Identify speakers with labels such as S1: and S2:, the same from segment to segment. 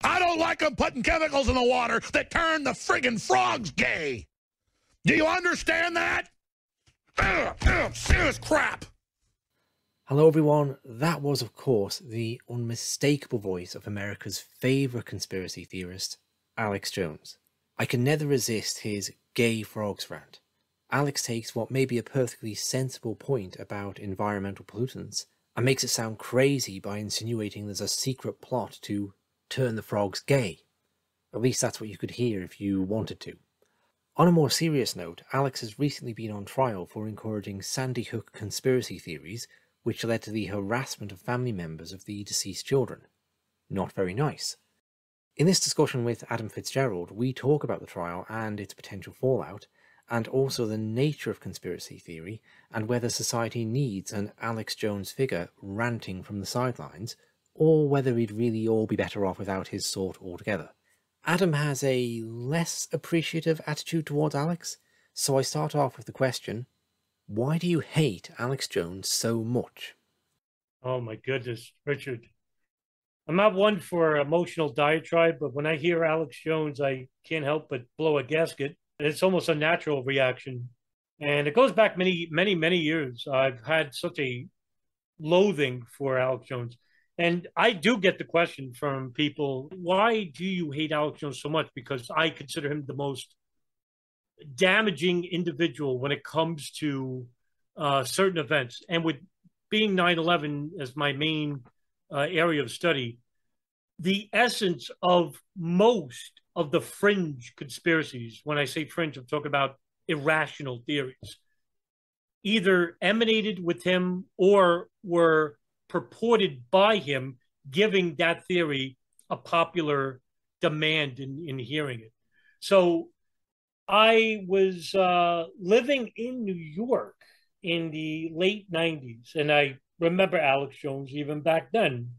S1: I don't like them putting chemicals in the water that turn the friggin' frogs gay. Do you understand that? Serious crap.
S2: Hello everyone, that was of course the unmistakable voice of America's favourite conspiracy theorist, Alex Jones. I can never resist his gay frogs rant. Alex takes what may be a perfectly sensible point about environmental pollutants and makes it sound crazy by insinuating there's a secret plot to turn the frogs gay. At least that's what you could hear if you wanted to. On a more serious note, Alex has recently been on trial for encouraging Sandy Hook conspiracy theories which led to the harassment of family members of the deceased children. Not very nice. In this discussion with Adam Fitzgerald, we talk about the trial and its potential fallout, and also the nature of conspiracy theory and whether society needs an Alex Jones figure ranting from the sidelines, or whether we'd really all be better off without his sort altogether. Adam has a less appreciative attitude towards Alex, so I start off with the question, why do you hate Alex Jones so much?
S3: Oh my goodness, Richard. I'm not one for emotional diatribe, but when I hear Alex Jones, I can't help but blow a gasket. It's almost a natural reaction. And it goes back many, many, many years. I've had such a loathing for Alex Jones. And I do get the question from people, why do you hate Alex Jones so much? Because I consider him the most damaging individual when it comes to certain events. And with being 9/11 as my main area of study, the essence of most of the fringe conspiracies, when I say fringe, I'm talking about irrational theories, either emanated with him or were purported by him, giving that theory a popular demand in hearing it. So I was living in New York in the late 90s, and I remember Alex Jones even back then.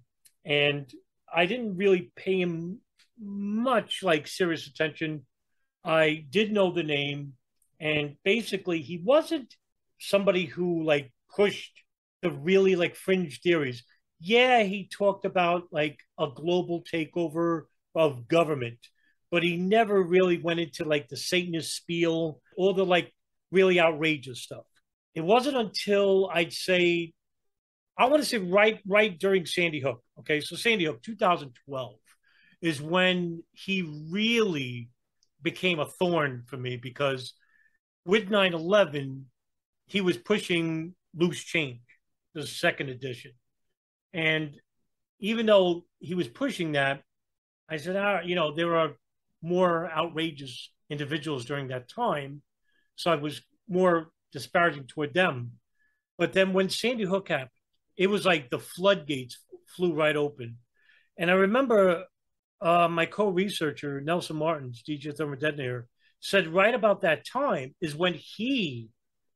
S3: And I didn't really pay him much like serious attention. I did know the name, and basically he wasn't somebody who like pushed the really like fringe theories. Yeah, he talked about like a global takeover of government, but he never really went into like the Satanist spiel, all the like really outrageous stuff. It wasn't until I'd say, I want to say right during Sandy Hook. Okay, so Sandy Hook, 2012, is when he really became a thorn for me, because with 9/11, he was pushing loose change, the second edition. And even though he was pushing that, I said, there are more outrageous individuals during that time. So I was more disparaging toward them. But then when Sandy Hook happened, it was like the floodgates flew right open. And I remember my co-researcher, Nelson Martins, DJ Thermal Detonator, said right about that time is when he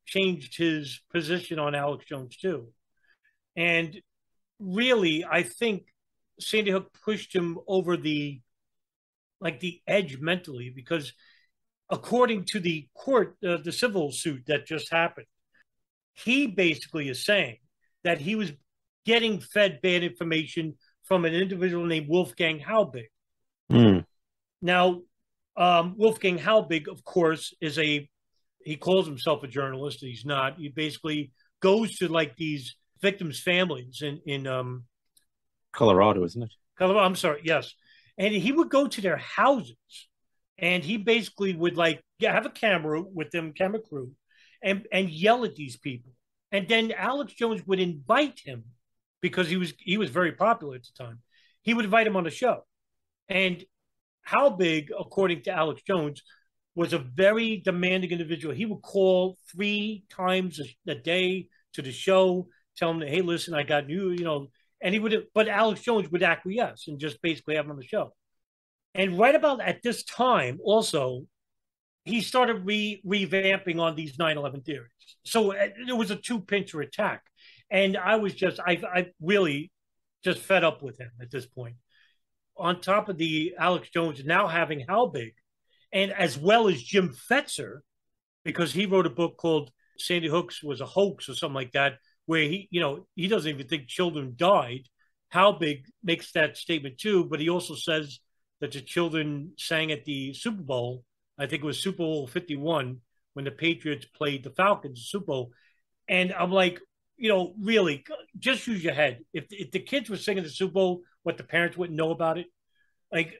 S3: changed his position on Alex Jones too. And really, I think Sandy Hook pushed him over the edge mentally, because according to the court, the civil suit that just happened, he basically is saying that he was getting fed bad information from an individual named Wolfgang Halbig. Now, Wolfgang Halbig, of course, he calls himself a journalist. He's not. He basically goes to like these victims' families in
S2: Colorado, isn't it?
S3: Colorado, I'm sorry, yes. And he would go to their houses, and he basically would like have a camera with them, camera crew, and yell at these people. And then Alex Jones would invite him, because he was very popular at the time. He would invite him on the show. And Halbig, according to Alex Jones, was a very demanding individual. He would call 3 times a day to the show, tell him, hey, listen, I got you, and he would, but Alex Jones would acquiesce and just basically have him on the show. And right about at this time, also, he started revamping on these 9/11 theories. So it was a 2-pincher attack. And I was I really just fed up with him at this point. On top of the Alex Jones now having Halbig, and as well as Jim Fetzer, because he wrote a book called Sandy Hook was a hoax or something like that, where he doesn't even think children died. Halbig makes that statement too, but he also says that the children sang at the Super Bowl. I think it was Super Bowl 51 when the Patriots played the Falcons Super Bowl. And I'm like, really, just use your head. If the kids were singing the Super Bowl, what, the parents wouldn't know about it? Like,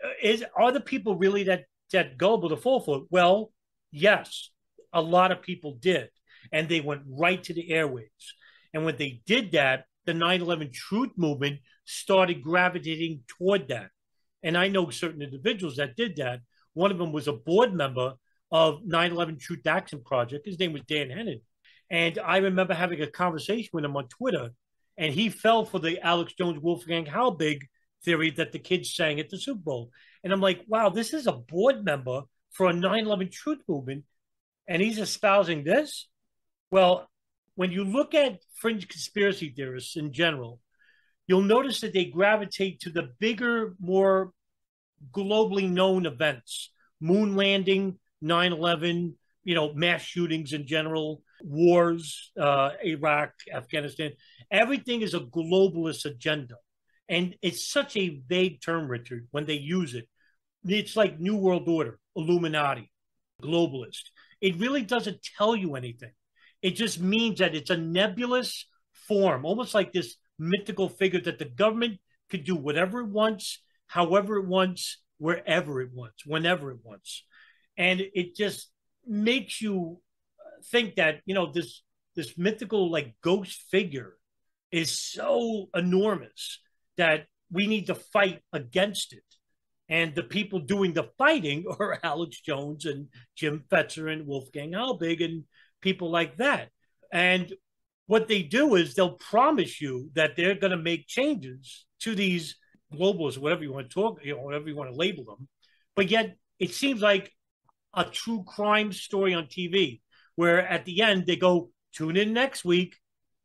S3: are the people really that gullible to fall for it? Well, yes, a lot of people did, and they went right to the airwaves. And when they did that, the 9/11 Truth movement started gravitating toward that. And I know certain individuals that did that. One of them was a board member of 9/11 Truth Action Project. His name was Dan Hennon. And I remember having a conversation with him on Twitter, and he fell for the Alex Jones, Wolfgang Halbig theory that the kids sang at the Super Bowl. And I'm like, wow, this is a board member for a 9/11 Truth movement, and he's espousing this? Well, when you look at fringe conspiracy theorists in general, you'll notice that they gravitate to the bigger, more globally known events: moon landing, 9/11, mass shootings in general, wars, Iraq, Afghanistan. Everything is a globalist agenda. And it's such a vague term, Richard, when they use it. It's like New World Order, Illuminati, globalist. It really doesn't tell you anything. It just means that it's a nebulous form, almost like this mythical figure that the government could do whatever it wants, however it wants, wherever it wants, whenever it wants. And it just makes you think that, this mythical, like, ghost figure is so enormous that we need to fight against it. And the people doing the fighting are Alex Jones and Jim Fetzer and Wolfgang Halbig and people like that. And what they do is they'll promise you that they're going to make changes to these globalists, whatever you want to talk, whatever you want to label them. But yet it seems like a true crime story on TV, where at the end they go, tune in next week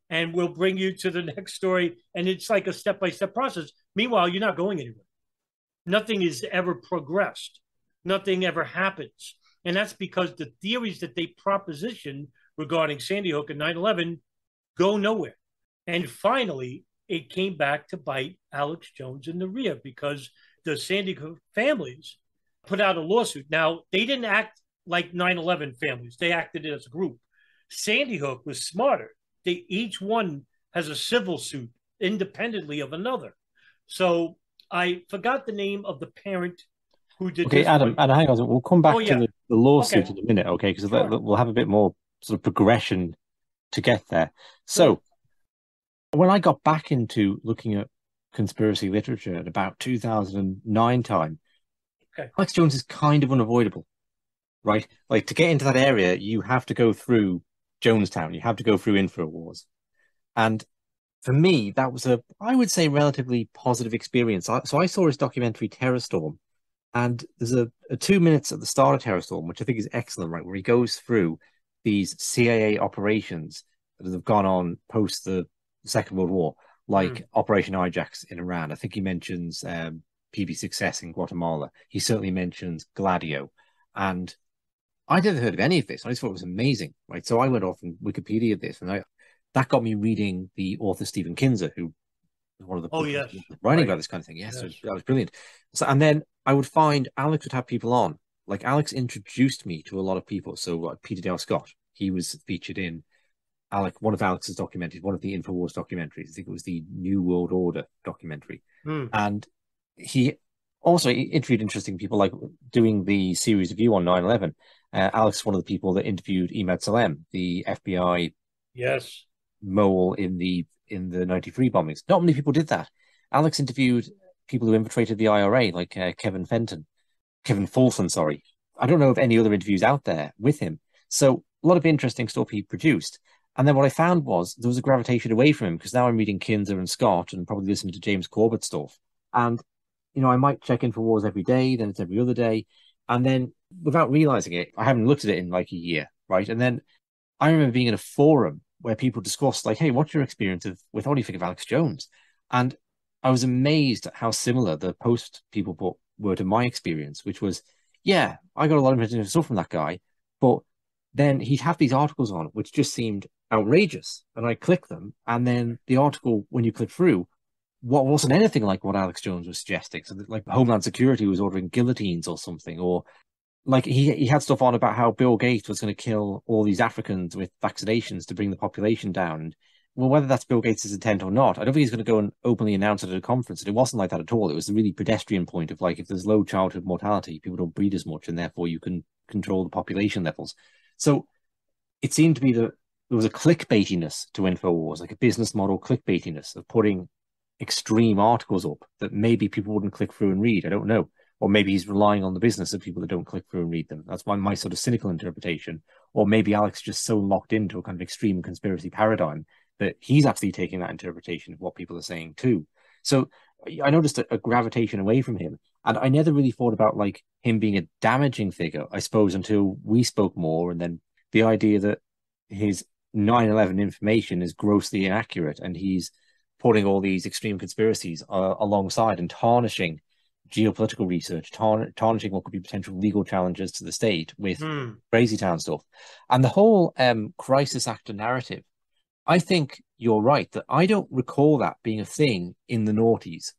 S3: and we'll bring you to the next story. And it's like a step-by-step process. Meanwhile, you're not going anywhere. Nothing is ever progressed. Nothing ever happens. And that's because the theories that they proposition regarding Sandy Hook and 9/11 go nowhere. And finally, it came back to bite Alex Jones in the rear, because the Sandy Hook families put out a lawsuit. Now, they didn't act like 9/11 families. They acted as a group. Sandy Hook was smarter. Each one has a civil suit independently of another. So I forgot the name of the parent who did
S4: okay,
S3: this.
S4: Adam, hang on. We'll come back to the lawsuit
S3: Okay.
S4: in a minute, okay? Because
S3: Sure.
S4: we'll have a bit more sort of progression to get there. So when I got back into looking at conspiracy literature at about 2009 time, Alex Jones is kind of unavoidable, right? Like, to get into that area, you have to go through Jonestown. You have to go through InfoWars. And for me, that was I would say, relatively positive experience. So I saw his documentary Terror Storm, and there's a 2 minutes at the start of Terror Storm, which I think is excellent, right? Where he goes through these CIA operations that have gone on post the Second World War, like Operation Ajax in Iran. I think he mentions PB Success in Guatemala. He certainly mentions Gladio. And I'd never heard of any of this. I just thought it was amazing, right? So I went off and Wikipedia this, and that got me reading the author Stephen Kinzer, who was one of the writing about this kind of thing. Yes. So that was brilliant. So, and then I would find Alex would have people on. Like, Alex introduced me to a lot of people. So Peter Dale Scott, he was featured in one of Alex's documentaries, one of the InfoWars documentaries. I think it was the New World Order documentary. And he also interviewed interesting people, like doing the series review on 9/11. Alex is one of the people that interviewed Emad Salem, the FBI mole in the 93 bombings. Not many people did that. Alex interviewed people who infiltrated the IRA, like Kevin Fulton, sorry. I don't know of any other interviews out there with him. So a lot of interesting stuff he produced. And then what I found was there was a gravitation away from him, because now I'm reading Kinzer and Scott and probably listening to James Corbett stuff. And, I might check InfoWars every day, then it's every other day. And then, without realizing it, I haven't looked at it in like a year, right? And then I remember being in a forum where people discussed, like, hey, what's your experience with what do you think of Alex Jones? And I was amazed at how similar the post people put were to my experience, which was, yeah, I got a lot of interesting stuff from that guy, but then he'd have these articles on which just seemed outrageous. And I click them, and then the article, when you click through, what wasn't anything like what Alex Jones was suggesting. So like Homeland Security was ordering guillotines or something, or like he had stuff on about how Bill Gates was going to kill all these Africans with vaccinations to bring the population down. And, well, whether that's Bill Gates' intent or not, I don't think he's going to go and openly announce it at a conference. And it wasn't like that at all. It was the really pedestrian point of like, if there's low childhood mortality, people don't breed as much, and therefore you can control the population levels. So it seemed to be that there was a clickbaitiness to InfoWars, like a business model clickbaitiness of putting extreme articles up that maybe people wouldn't click through and read. I don't know. Or maybe he's relying on the business of people that don't click through and read them. That's my sort of cynical interpretation. Or maybe Alex is just so locked into a kind of extreme conspiracy paradigm that he's actually taking that interpretation of what people are saying too. So I noticed a gravitation away from him. And I never really thought about like him being a damaging figure, I suppose, until we spoke more. And then the idea that his 9/11 information is grossly inaccurate and he's putting all these extreme conspiracies alongside and tarnishing geopolitical research, tarnishing what could be potential legal challenges to the state with crazy town stuff. And the whole crisis actor narrative, I think you're right that I don't recall that being a thing in the noughties.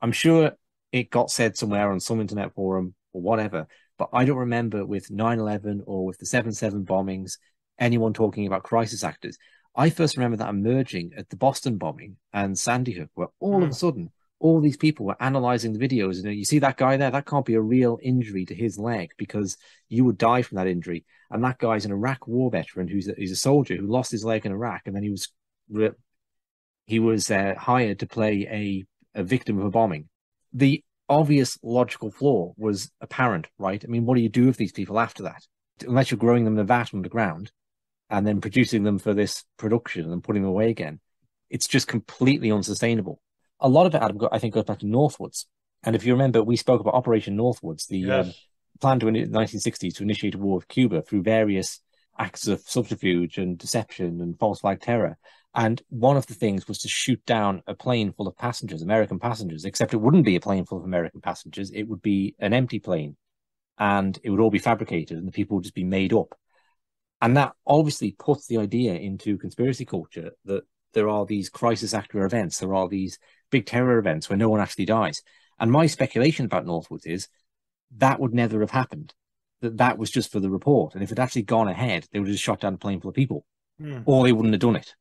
S4: I'm sure it got said somewhere on some internet forum or whatever, but I don't remember with 9/11 or with the 7/7 bombings, anyone talking about crisis actors. I first remember that emerging at the Boston bombing and Sandy Hook, where all of a sudden, all these people were analyzing the videos. And you see that guy there, that can't be a real injury to his leg because you would die from that injury. And that guy's an Iraq war veteran who's a soldier who lost his leg in Iraq. And then he was hired to play a victim of a bombing. The obvious logical flaw was apparent, right? I mean, what do you do with these people after that? Unless you're growing them in a vat underground and then producing them for this production and putting them away again, it's just completely unsustainable. A lot of it, Adam, I think, goes back to Northwoods. And if you remember, we spoke about Operation Northwoods, the plan in the 1960s to initiate a war with Cuba through various acts of subterfuge and deception and false flag terror. And one of the things was to shoot down a plane full of passengers, American passengers, except it wouldn't be a plane full of American passengers. It would be an empty plane and it would all be fabricated and the people would just be made up. And that obviously puts the idea into conspiracy culture that there are these crisis actor events, there are these big terror events where no one actually dies. And my speculation about Northwoods is that would never have happened. That was just for the report. And if it actually gone ahead, they would have just shot down a plane full of people. Or they wouldn't have done it.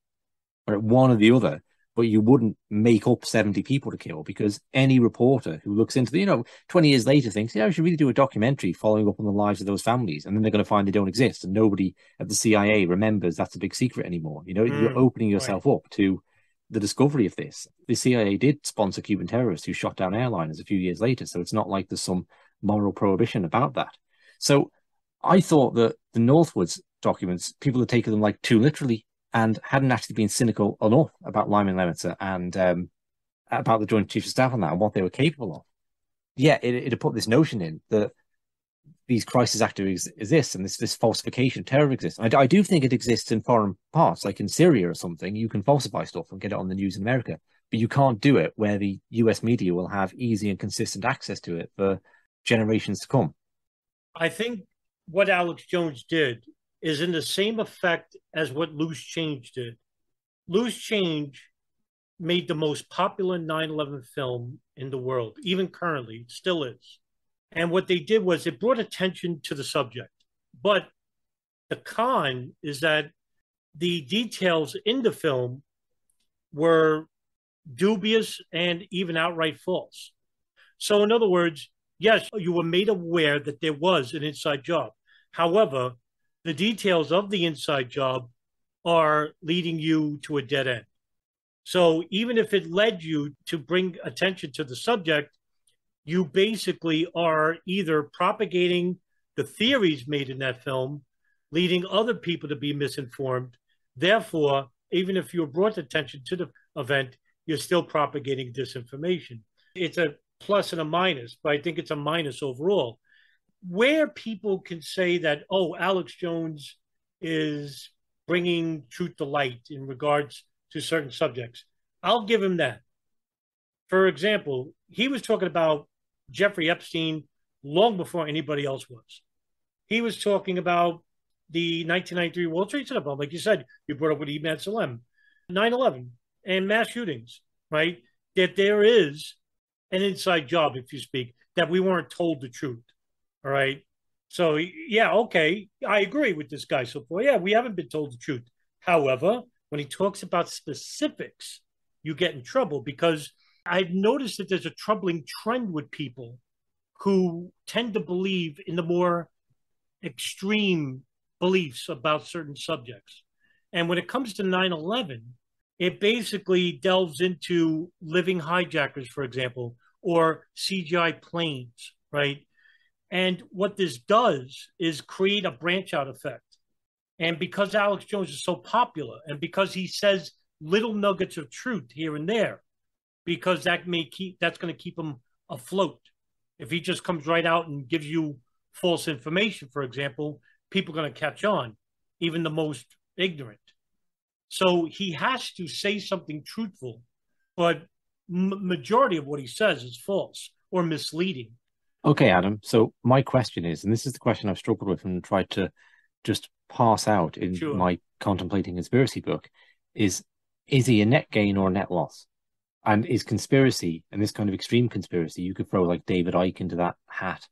S4: Or one or the other. But you wouldn't make up 70 people to kill because any reporter who looks into 20 years later thinks, yeah, we should really do a documentary following up on the lives of those families. And then they're going to find they don't exist. And nobody at the CIA remembers that's a big secret anymore. You're opening yourself up to the discovery of this. The CIA did sponsor Cuban terrorists who shot down airliners a few years later. So it's not like there's some moral prohibition about that. So I thought that the Northwoods documents, people had taken them like too literally and hadn't actually been cynical enough about Lyman Lemaitre and about the Joint Chiefs of Staff on that and what they were capable of. Yeah, it had put this notion in that these crisis actors exist and this falsification terror exists. I do think it exists in foreign parts, like in Syria or something. You can falsify stuff and get it on the news in America, but you can't do it where the US media will have easy and consistent access to it for generations to come.
S3: I think what Alex Jones did is in the same effect as what Loose Change did. Loose Change made the most popular 9/11 film in the world, even currently, it still is. And what they did was it brought attention to the subject. But the con is that the details in the film were dubious and even outright false. So in other words, yes, you were made aware that there was an inside job. However, the details of the inside job are leading you to a dead end. So even if it led you to bring attention to the subject, you basically are either propagating the theories made in that film, leading other people to be misinformed. Therefore, even if you brought attention to the event, you're still propagating disinformation. It's a plus and a minus, but I think it's a minus overall. Where people can say that, oh, Alex Jones is bringing truth to light in regards to certain subjects, I'll give him that. For example, he was talking about Jeffrey Epstein long before anybody else was. He was talking about the 1993 World Trade Center bomb. Like you said, you brought up with Imad Salem, 9/11, and mass shootings, right? that there is an inside job, if you speak, that we weren't told the truth. All right. So, yeah, okay. I agree with this guy so far. Yeah, we haven't been told the truth. However, when he talks about specifics, you get in trouble because I've noticed that there's a troubling trend with people who tend to believe in the more extreme beliefs about certain subjects. And when it comes to 9/11, it basically delves into living hijackers, for example, or CGI planes, right? And what this does is create a branch out effect. And because Alex Jones is so popular and because he says little nuggets of truth here and there, because that's going to keep him afloat. If he just comes right out and gives you false information, for example, people are going to catch on, even the most ignorant. So he has to say something truthful, but majority of what he says is false or misleading.
S4: Okay, Adam. So my question is, and this is the question I've struggled with and tried to just pass out in my Contemplating Conspiracy book, is he a net gain or a net loss? And is conspiracy, and this kind of extreme conspiracy, you could throw like David Icke into that hat,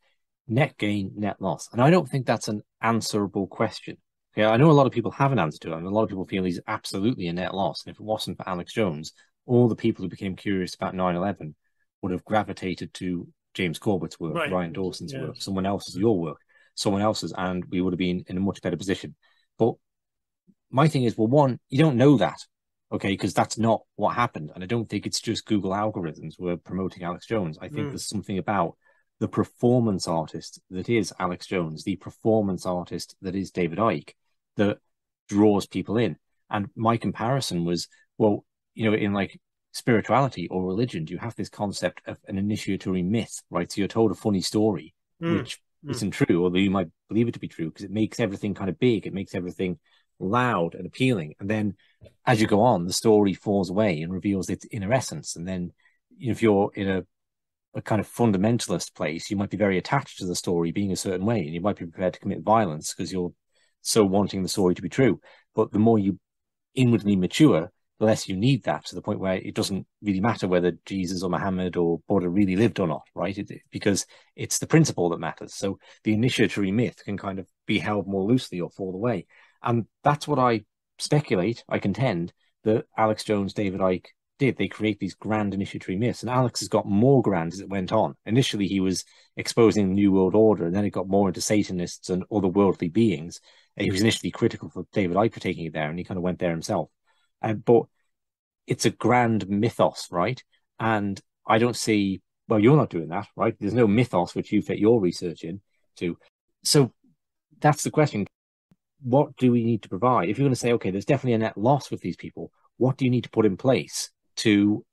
S4: net gain, net loss? And I don't think that's an answerable question. Okay, I know a lot of people have an answer to it, and a lot of people feel he's absolutely a net loss. And if it wasn't for Alex Jones, all the people who became curious about 9/11 would have gravitated to James Corbett's work, right, Ryan Dawson's work, someone else's, your work, someone else's, and we would have been in a much better position. But my thing is, well, one, you don't know that, okay, because that's not what happened. And I don't think it's just Google algorithms were promoting Alex Jones. I think there's something about the performance artist that is Alex Jones, the performance artist that is David Icke, that draws people in. And my comparison was, well, you know, in like spirituality or religion, you have this concept of an initiatory myth, right? So you're told a funny story, which isn't true, although you might believe it to be true, because it makes everything kind of big. It makes everything loud and appealing. And then as you go on, the story falls away and reveals its inner essence. And then, you know, if you're in a kind of fundamentalist place, you might be very attached to the story being a certain way, and you might be prepared to commit violence because you're so wanting the story to be true. But the more you inwardly mature, the less you need that, to the point where it doesn't really matter whether Jesus or Muhammad or Buddha really lived or not, right? Because it's the principle that matters. So the initiatory myth can kind of be held more loosely or fall away. And that's what I contend, that Alex Jones, David Icke did. They create these grand initiatory myths, and Alex has got more grand as it went on. Initially, he was exposing the New World Order, and then it got more into Satanists and otherworldly beings. And he was initially critical for David Icke for taking it there, and he kind of went there himself. But it's a grand mythos, right? And I don't see, well, you're not doing that, right? There's no mythos which you fit your research into. So that's the question. What do we need to provide? If you're going to say, okay, there's definitely a net loss with these people, what do you need to put in place to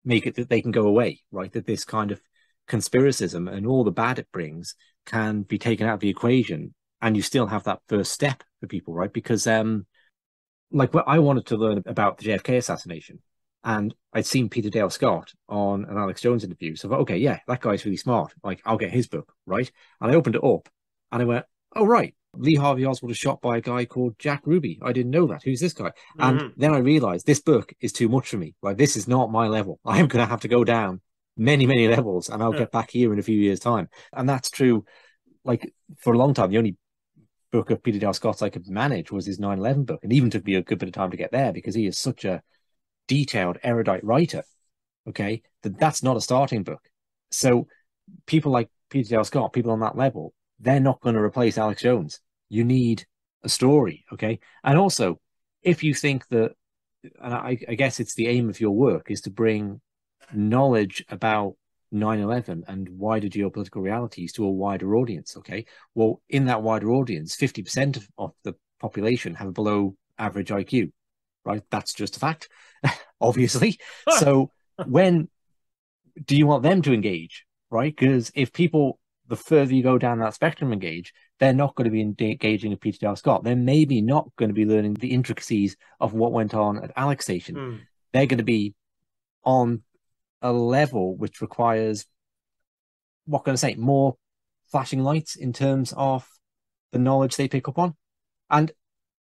S4: make it that they can go away, right? That this kind of conspiracism and all the bad it brings can be taken out of the equation, and you still have that first step for people, right? Because like, what I wanted to learn about the JFK assassination, and I'd seen Peter Dale Scott on an Alex Jones interview. So I thought, okay, yeah, that guy's really smart. Like, I'll get his book, right? And I opened it up and I went, oh, right. Lee Harvey Oswald was shot by a guy called Jack Ruby. I didn't know that. Who's this guy? And then I realized this book is too much for me. Like, this is not my level. I'm going to have to go down many, many levels, and I'll get back here in a few years' time. And that's true. Like, for a long time, the only book of Peter Dale Scott's I could manage was his 9/11 book, and even took me a good bit of time to get there because he is such a detailed, erudite writer. Okay, that's not a starting book. So people like Peter Dale Scott, people on that level, they're not going to replace Alex Jones. You need a story, okay? And also, if you think that, and I guess it's the aim of your work, is to bring knowledge about 9/11 and wider geopolitical realities to a wider audience, okay? Well, in that wider audience, 50% of the population have a below average IQ, right? That's just a fact, obviously. So when do you want them to engage, right? Because if people, the further you go down that spectrum engage, they're not going to be engaging with Peter Dale Scott. They're maybe not going to be learning the intricacies of what went on at Alex Station. They're going to be on a level which requires, what can I say, more flashing lights in terms of the knowledge they pick up on. And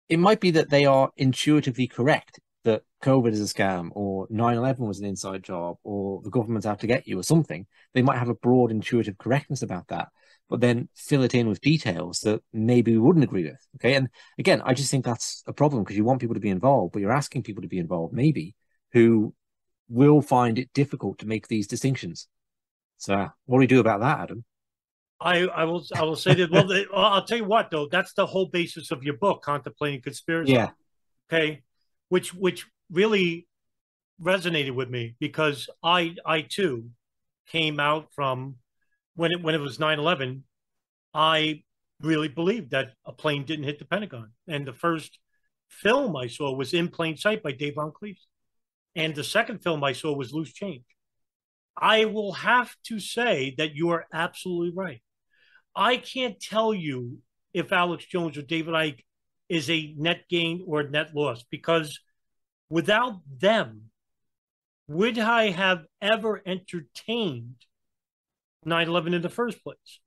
S4: it might be that they are intuitively correct, that COVID is a scam, or 9/11 was an inside job, or the government's out to get you, or something, they might have a broad intuitive correctness about that, but then fill it in with details that maybe we wouldn't agree with. Okay. And again, I just think that's a problem because you want people to be involved, but you're asking people to be involved, maybe, who will find it difficult to make these distinctions. So what do we do about that, Adam?
S3: I will say that. Well, I'll tell you what, though, that's the whole basis of your book, Contemplating Conspiracy.
S4: Yeah.
S3: Okay. Which really resonated with me because I too came out from when it was 9/11. I really believed that a plane didn't hit the Pentagon. And the first film I saw was In Plain Sight by Dave Von Cleese. And the second film I saw was Loose Change. I will have to say that you are absolutely right. I can't tell you if Alex Jones or David Icke is a net gain or a net loss because without them, would I have ever entertained 9/11 in the first place?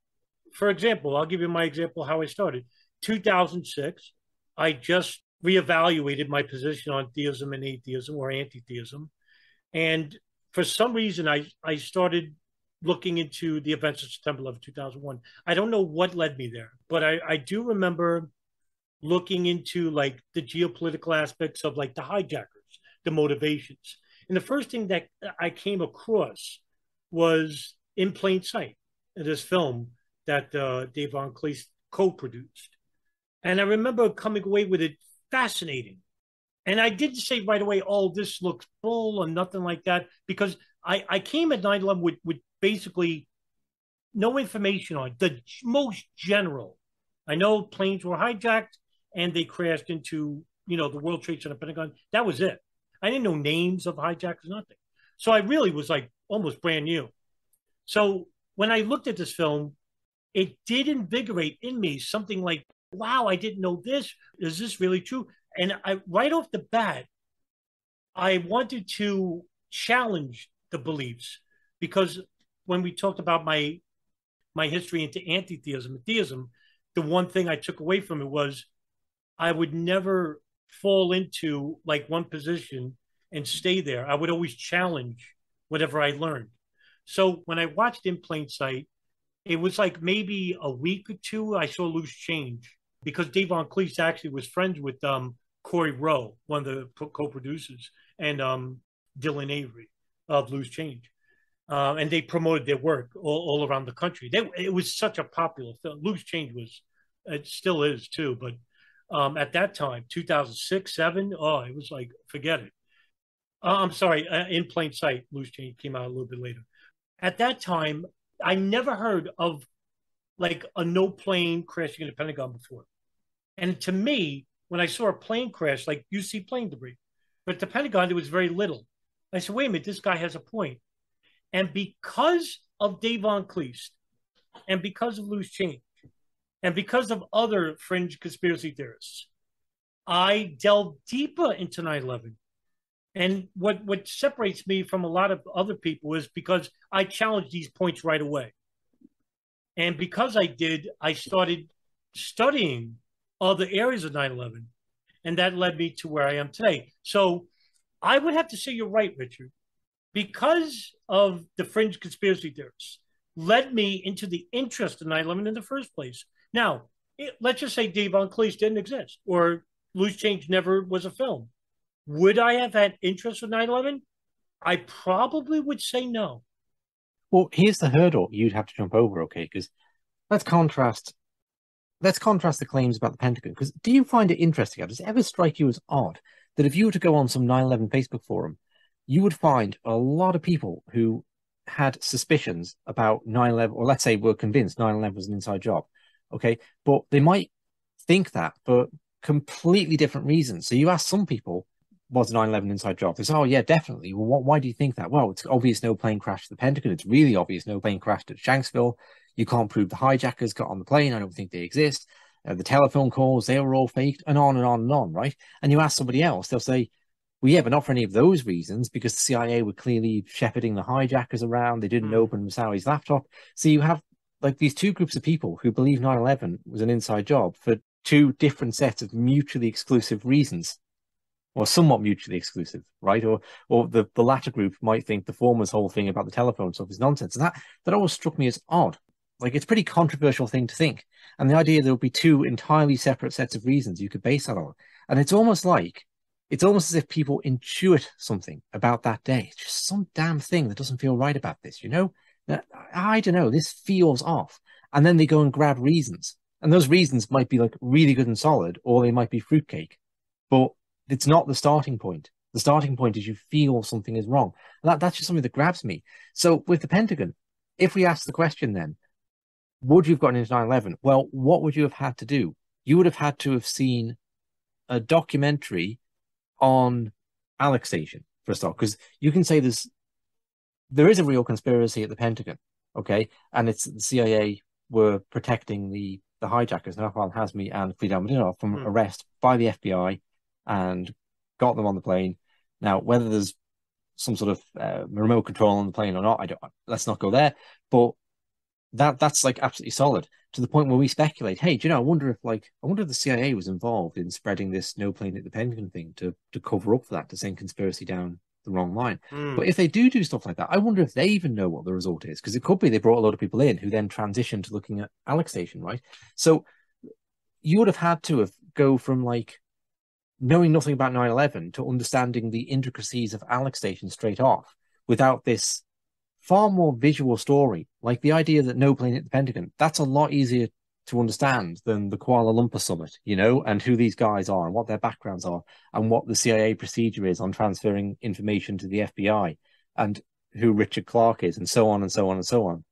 S3: For example, I'll give you my example how I started. 2006, I just reevaluated my position on theism and atheism or anti-theism. And for some reason, I started looking into the events of September 11, 2001. I don't know what led me there, but I do remember looking into like the geopolitical aspects of like the hijackers, the motivations. And the first thing that I came across was In Plain Sight, this film that Dave Von Cleese co-produced. And I remember coming away with it fascinating. And I didn't say right away, oh, this looks bull or nothing like that, because I came at 9/11 with basically no information on it. The most general. I know planes were hijacked and they crashed into, the World Trade Center, Pentagon. That was it. I didn't know names of hijackers, nothing. So I really was like almost brand new. So when I looked at this film, it did invigorate in me something like, wow, I didn't know this. Is this really true? And right off the bat, I wanted to challenge the beliefs because when we talked about my history into anti-theism and theism, the one thing I took away from it was I would never fall into like one position and stay there. I would always challenge whatever I learned. So when I watched In Plain Sight, it was like maybe a week or two, I saw Loose Change because Dave Von Cleese actually was friends with Corey Rowe, one of the co-producers, and Dylan Avery of Loose Change. And they promoted their work all around the country. It was such a popular film. Loose Change it still is too, but at that time, 2006, 7, oh, it was like, forget it. I'm sorry, In Plain Sight, Loose Change came out a little bit later. At that time, I never heard of like a no plane crashing in the Pentagon before. And to me, when I saw a plane crash, like you see plane debris, but at the Pentagon, there was very little. I said, wait a minute, this guy has a point. And because of Dave Von Cleese, and because of Loose Change, and because of other fringe conspiracy theorists, I delved deeper into 9/11. And what separates me from a lot of other people is because I challenged these points right away. And because I did, I started studying other areas of 9/11. And that led me to where I am today. So I would have to say you're right, Richard. Because of the fringe conspiracy theorists, led me into the interest in 9/11 in the first place. Now, let's just say Dave Von Cleese didn't exist or Loose Change never was a film. Would I have had interest in 9/11? I probably would say no.
S4: Well, here's the hurdle you'd have to jump over, okay? Because let's contrast the claims about the Pentagon. Because do you find it interesting? Does it ever strike you as odd that if you were to go on some 9/11 Facebook forum, you would find a lot of people who had suspicions about 9/11, or let's say were convinced 9/11 was an inside job, okay? But they might think that for completely different reasons. So you ask some people, was 9/11 inside job? They say, oh, yeah, definitely. Well, why do you think that? Well, it's obvious no plane crashed at the Pentagon. It's really obvious no plane crashed at Shanksville. You can't prove the hijackers got on the plane. I don't think they exist. The telephone calls, they were all faked, and on and on and on, right? And you ask somebody else, they'll say, well, yeah, but not for any of those reasons, because the CIA were clearly shepherding the hijackers around. They didn't open Moussaoi's laptop. So you have like these two groups of people who believe 9/11 was an inside job for two different sets of mutually exclusive reasons. or somewhat mutually exclusive, right? Or the latter group might think the former's whole thing about the telephone stuff is nonsense. And that always struck me as odd. Like, it's a pretty controversial thing to think. And the idea there would be two entirely separate sets of reasons you could base that on. And it's almost as if people intuit something about that day. It's just some damn thing that doesn't feel right about this, you know? I don't know, this feels off. And then they go and grab reasons. And those reasons might be like really good and solid, or they might be fruitcake. But it's not the starting point. The starting point is you feel something is wrong. And that's just something that grabs me. So with the Pentagon, if we ask the question then, would you have gotten into 9/11? Well, what would you have had to do? You would have had to have seen a documentary on Alex Station, for a start, because you can say there is a real conspiracy at the Pentagon, okay? And it's the CIA were protecting the hijackers, Nawfal Hazmi and Fidel Medina, from arrest by the FBI and got them on the plane. Now, whether there's some sort of remote control on the plane or not, let's not go there. But that's like absolutely solid, to the point where we speculate, hey, do you know, I wonder if the CIA was involved in spreading this no plane at the Pentagon thing to cover up for that, to send conspiracy down the wrong line. But if they do stuff like that, I wonder if they even know what the result is, because it could be they brought a lot of people in who then transitioned to looking at Alex Station, right? So you would have had to have go from like knowing nothing about 9/11 to understanding the intricacies of Alex Station straight off, without this far more visual story. Like the idea that no plane hit the Pentagon, that's a lot easier to understand than the Kuala Lumpur summit, you know, and who these guys are and what their backgrounds are and what the CIA procedure is on transferring information to the FBI and who Richard Clarke is, and so on and so on and so on.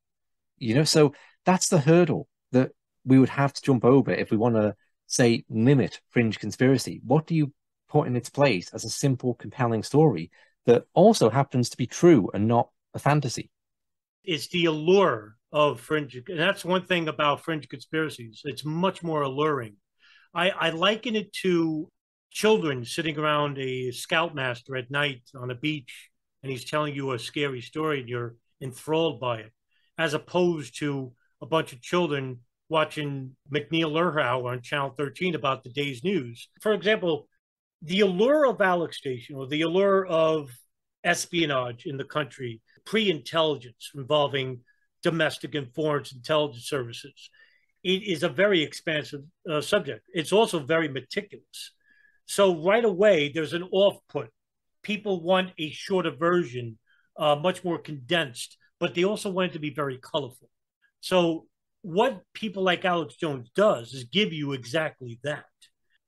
S4: You know, so that's the hurdle that we would have to jump over if we want to, say, limit fringe conspiracy. What do you put in its place as a simple, compelling story that also happens to be true and not a fantasy?
S3: It's the allure of fringe. And that's one thing about fringe conspiracies. It's much more alluring. I liken it to children sitting around a scoutmaster at night on a beach, and he's telling you a scary story and you're enthralled by it, as opposed to a bunch of children watching McNeil Lehrer on Channel 13 about the day's news. For example, the allure of Alex Station, or the allure of espionage in the country, pre-intelligence involving domestic and foreign intelligence services, it is a very expansive subject. It's also very meticulous. So right away, there's an off-put. People want a shorter version, much more condensed, but they also want it to be very colorful. So what people like Alex Jones does is give you exactly that.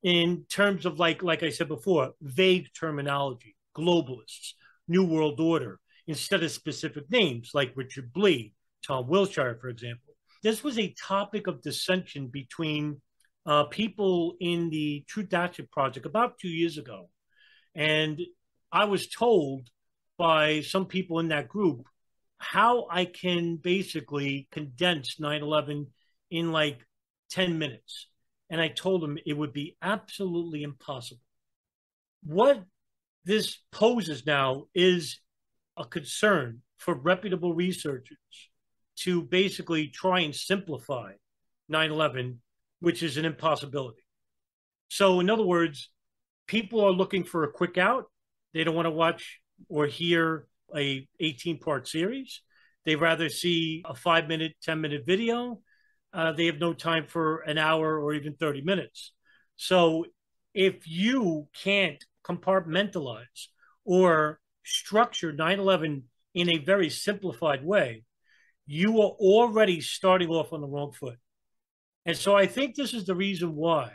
S3: In terms of, like I said before, vague terminology, globalists, New World Order, instead of specific names like Richard Blee, Tom Wilshire, for example. This was a topic of dissension between people in the Truth Action Project about 2 years ago. And I was told by some people in that group how I can basically condense 9/11 in like 10 minutes. And I told them it would be absolutely impossible. What this poses now is a concern for reputable researchers to basically try and simplify 9/11, which is an impossibility. So in other words, people are looking for a quick out. They don't want to watch or hear a 18-part series. They rather see a 5-minute, 10-minute video. They have no time for an hour or even 30 minutes. So if you can't compartmentalize or structure 9/11 in a very simplified way, you are already starting off on the wrong foot. And so I think this is the reason why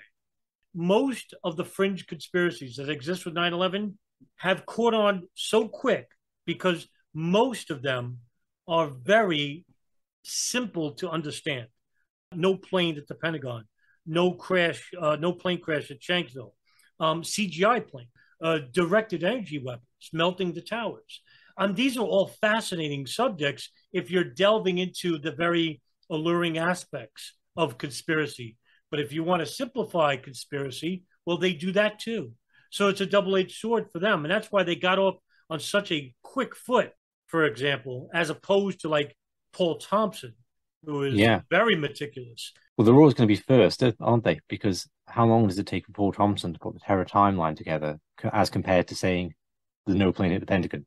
S3: most of the fringe conspiracies that exist with 9/11 have caught on so quick, because most of them are very simple to understand. No plane at the Pentagon, no plane crash at Shanksville, CGI plane, directed energy weapons, melting the towers. These are all fascinating subjects if you're delving into the very alluring aspects of conspiracy. But if you want to simplify conspiracy, well, they do that too. So it's a double-edged sword for them. And that's why they got off on such a quick foot, for example, as opposed to like Paul Thompson, who is
S4: Yeah.
S3: very meticulous.
S4: Well, they're always going to be first, aren't they? Because how long does it take for Paul Thompson to put the terror timeline together as compared to saying there's no plane hit the Pentagon?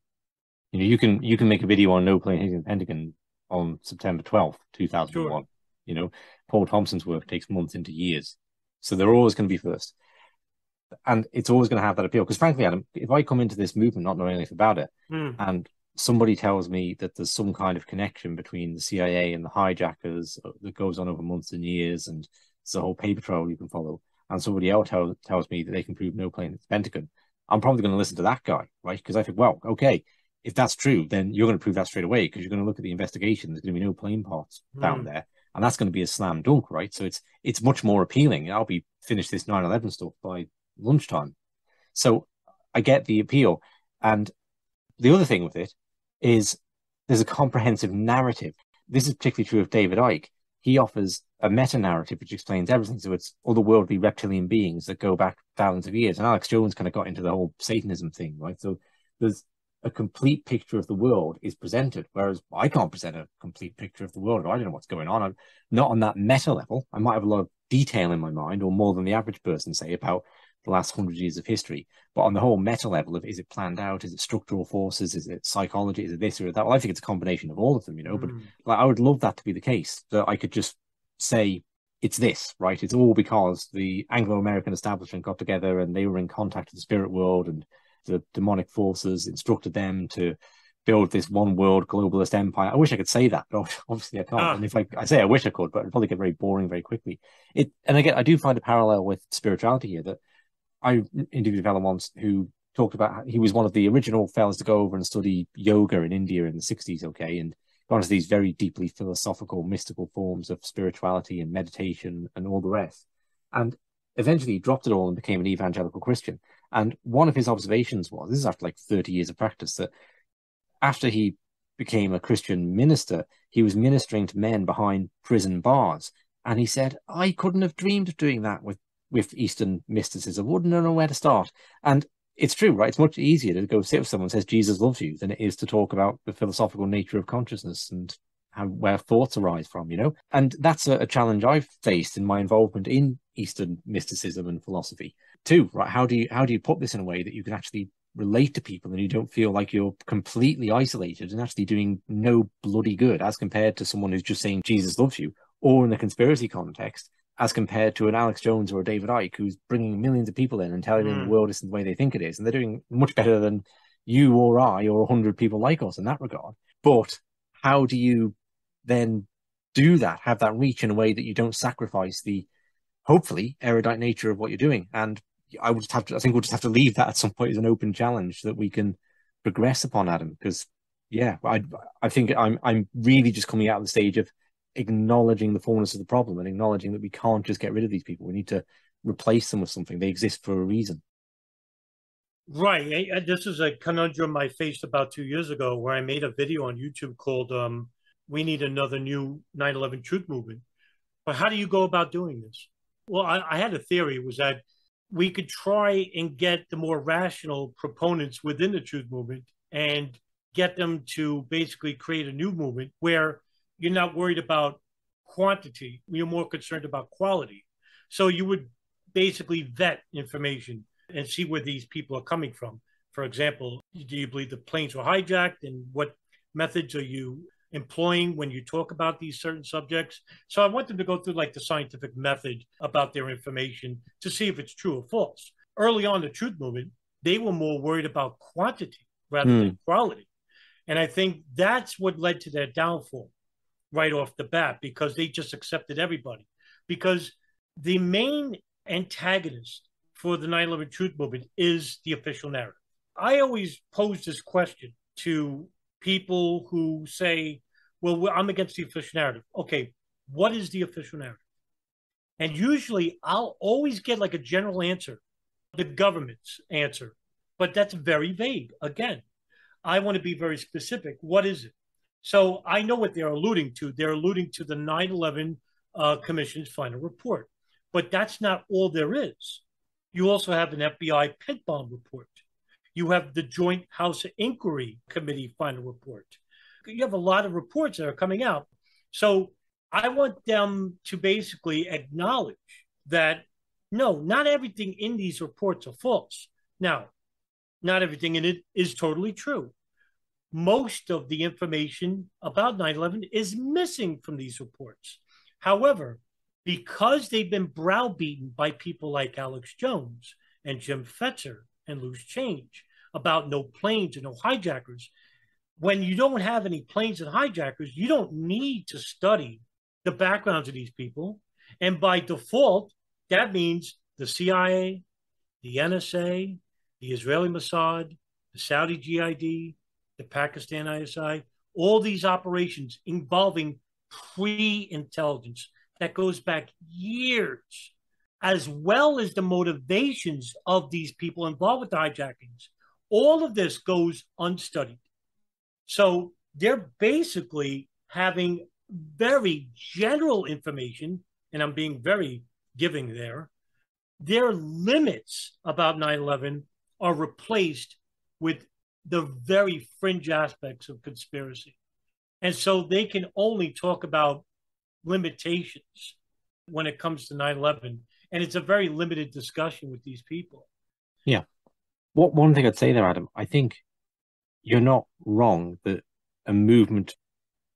S4: You know, you can make a video on no plane hitting the Pentagon on September 12th, 2001.
S3: Sure.
S4: You know, Paul Thompson's work takes months into years. So they're always going to be first. And it's always going to have that appeal. Because frankly, Adam, if I come into this movement not knowing anything about it, and somebody tells me that there's some kind of connection between the CIA and the hijackers that goes on over months and years, and it's a whole paper trail you can follow, and somebody else tells me that they can prove no plane at the Pentagon, I'm probably going to listen to that guy, right? Because I think, well, okay, if that's true, then you're going to prove that straight away because you're going to look at the investigation. There's going to be no plane parts found there. And that's going to be a slam dunk, right? So it's much more appealing. I'll be finished this 9/11 stuff by lunchtime. So I get the appeal. And the other thing with it is there's a comprehensive narrative. This is particularly true of David Icke. He offers a meta-narrative which explains everything. So it's otherworldly reptilian beings that go back thousands of years. And Alex Jones kind of got into the whole Satanism thing, right? So there's a complete picture of the world is presented, whereas I can't present a complete picture of the world. I don't know what's going on. I'm not on that meta level. I might have a lot of detail in my mind, or more than the average person, say, about the last 100 years of history. But on the whole meta level of, is it planned out? Is it structural forces? Is it psychology? Is it this or that? Well, I think it's a combination of all of them, you know, but like, I would love that to be the case, that I could just say, it's this, right? It's all because the Anglo-American establishment got together and they were in contact with the spirit world, and the demonic forces instructed them to build this one world globalist empire. I wish I could say that, but obviously I can't. And if I say I wish I could, but it'd probably get very boring very quickly. And again, I do find a parallel with spirituality here, that I interviewed a fellow once who talked about, he was one of the original fellows to go over and study yoga in India in the 60s, okay, and gone to these very deeply philosophical, mystical forms of spirituality and meditation and all the rest. And eventually he dropped it all and became an evangelical Christian. And one of his observations was, this is after like 30 years of practice, that after he became a Christian minister, he was ministering to men behind prison bars. And he said, I couldn't have dreamed of doing that with Eastern mysticism. Wouldn't know where to start. And it's true, right? It's much easier to go sit with someone who says Jesus loves you than it is to talk about the philosophical nature of consciousness and where thoughts arise from, you know? And that's a challenge I've faced in my involvement in Eastern mysticism and philosophy too, right? How do you put this in a way that you can actually relate to people and you don't feel like you're completely isolated and actually doing no bloody good, as compared to someone who's just saying Jesus loves you, or in the conspiracy context, as compared to an Alex Jones or a David Icke who's bringing millions of people in and telling them the world isn't the way they think it is. And they're doing much better than you or I or 100 people like us in that regard. But how do you then do that, have that reach in a way that you don't sacrifice the, hopefully, erudite nature of what you're doing? And I think we'll just have to leave that at some point as an open challenge that we can progress upon, Adam. Because, yeah, I think I'm really just coming out of the stage of acknowledging the fullness of the problem and acknowledging that we can't just get rid of these people. We need to replace them with something. They exist for a reason.
S3: Right. This is a conundrum I faced about 2 years ago, where I made a video on YouTube called We Need Another New 9/11 Truth Movement. But how do you go about doing this? Well, I had a theory, was that we could try and get the more rational proponents within the truth movement and get them to basically create a new movement where you're not worried about quantity, you're more concerned about quality. So you would basically vet information and see where these people are coming from. For example, do you believe the planes were hijacked, and what methods are you employing when you talk about these certain subjects? So I want them to go through like the scientific method about their information to see if it's true or false. Early on, the truth movement, they were more worried about quantity rather than quality. And I think that's what led to their downfall right off the bat, because they just accepted everybody. Because the main antagonist for the 9/11 truth movement is the official narrative. I always pose this question to people who say, well, I'm against the official narrative. Okay, what is the official narrative? And usually I'll always get like a general answer, the government's answer, but that's very vague. Again, I want to be very specific. What is it? So I know what they're alluding to. They're alluding to the 9/11 Commission's final report. But that's not all there is. You also have an FBI pit bomb report. You have the Joint House Inquiry Committee final report. You have a lot of reports that are coming out. So I want them to basically acknowledge that no, not everything in these reports are false. Now, not everything in it is totally true. Most of the information about 9/11 is missing from these reports. However, because they've been browbeaten by people like Alex Jones and Jim Fetzer and Loose Change about no planes and no hijackers, when you don't have any planes and hijackers, you don't need to study the backgrounds of these people. And by default, that means the CIA, the NSA, the Israeli Mossad, the Saudi GID, the Pakistan ISI, all these operations involving pre-intelligence that goes back years, as well as the motivations of these people involved with the hijackings. All of this goes unstudied. So they're basically having very general information, and I'm being very giving there. Their limits about 9/11 are replaced with the very fringe aspects of conspiracy. And so they can only talk about limitations when it comes to 9/11. And it's a very limited discussion with these people.
S4: Yeah. One thing I'd say there, Adam, I think you're not wrong that a movement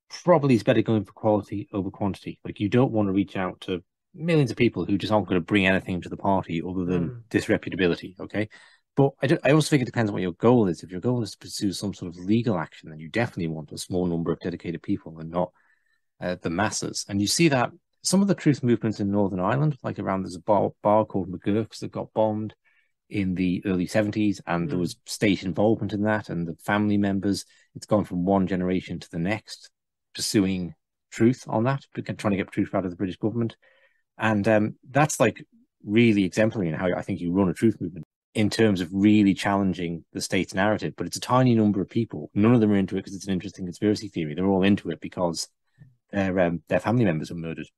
S4: probably is better going for quality over quantity. Like, you don't want to reach out to millions of people who just aren't going to bring anything to the party other than disreputability, okay? But I also think it depends on what your goal is. If your goal is to pursue some sort of legal action, then you definitely want a small number of dedicated people and not the masses. And you see that some of the truth movements in Northern Ireland, like around there's a bar called McGurk's that got bombed in the early 70s, and there was state involvement in that, and the family members, it's gone from one generation to the next, pursuing truth on that, trying to get truth out of the British government. And that's like really exemplary in how I think you run a truth movement, in terms of really challenging the state's narrative. But it's a tiny number of people. None of them are into it because it's an interesting conspiracy theory. They're all into it because their family members were murdered.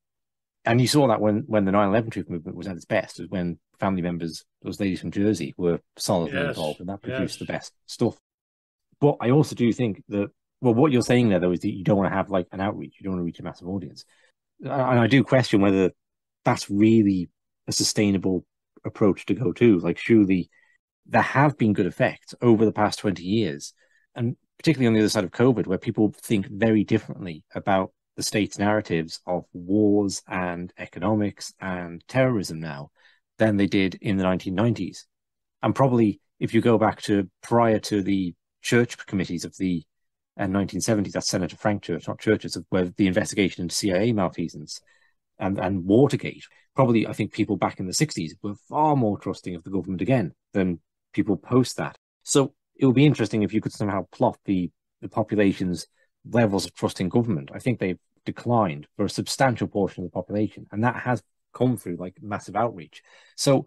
S4: And you saw that when the 9/11 truth movement was at its best, is when family members, those ladies from Jersey, were solidly involved, and that produced the best stuff. But I also do think that, well, what you're saying there, though, is that you don't want to have like an outreach. You don't want to reach a massive audience. And I do question whether that's really a sustainable approach to go to. Like, surely there have been good effects over the past 20 years, and particularly on the other side of COVID, where people think very differently about the state's narratives of wars and economics and terrorism now than they did in the 1990s. And probably if you go back to prior to the church committees of the 1970s, that's Senator Frank Church, not churches, where the investigation into CIA malfeasance and Watergate, probably I think people back in the 60s were far more trusting of the government again than people post that. So it would be interesting if you could somehow plot the population's levels of trust in government. I think they've declined for a substantial portion of the population, and that has come through like massive outreach. So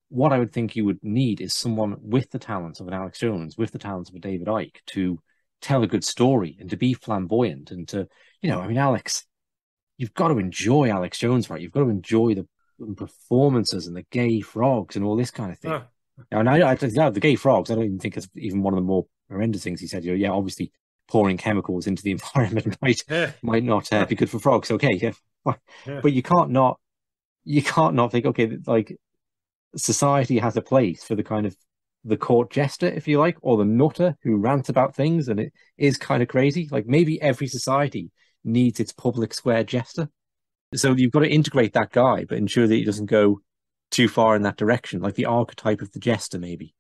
S4: what I would think you would need is someone with the talents of an Alex Jones, with the talents of a David Icke, to tell a good story and to be flamboyant and to, I mean, Alex, you've got to enjoy Alex Jones, right? You've got to enjoy the performances and the gay frogs and all this kind of thing. And the gay frogs, I don't even think it's even one of the more horrendous things he said. Obviously pouring chemicals into the environment might not be good for frogs. Okay, but you can't not think, okay, like, society has a place for the kind of the court jester, if you like, or the nutter who rants about things, and it is kind of crazy. Like, maybe every society needs its public square jester. So you've got to integrate that guy, but ensure that he doesn't go too far in that direction. Like the archetype of the jester, maybe.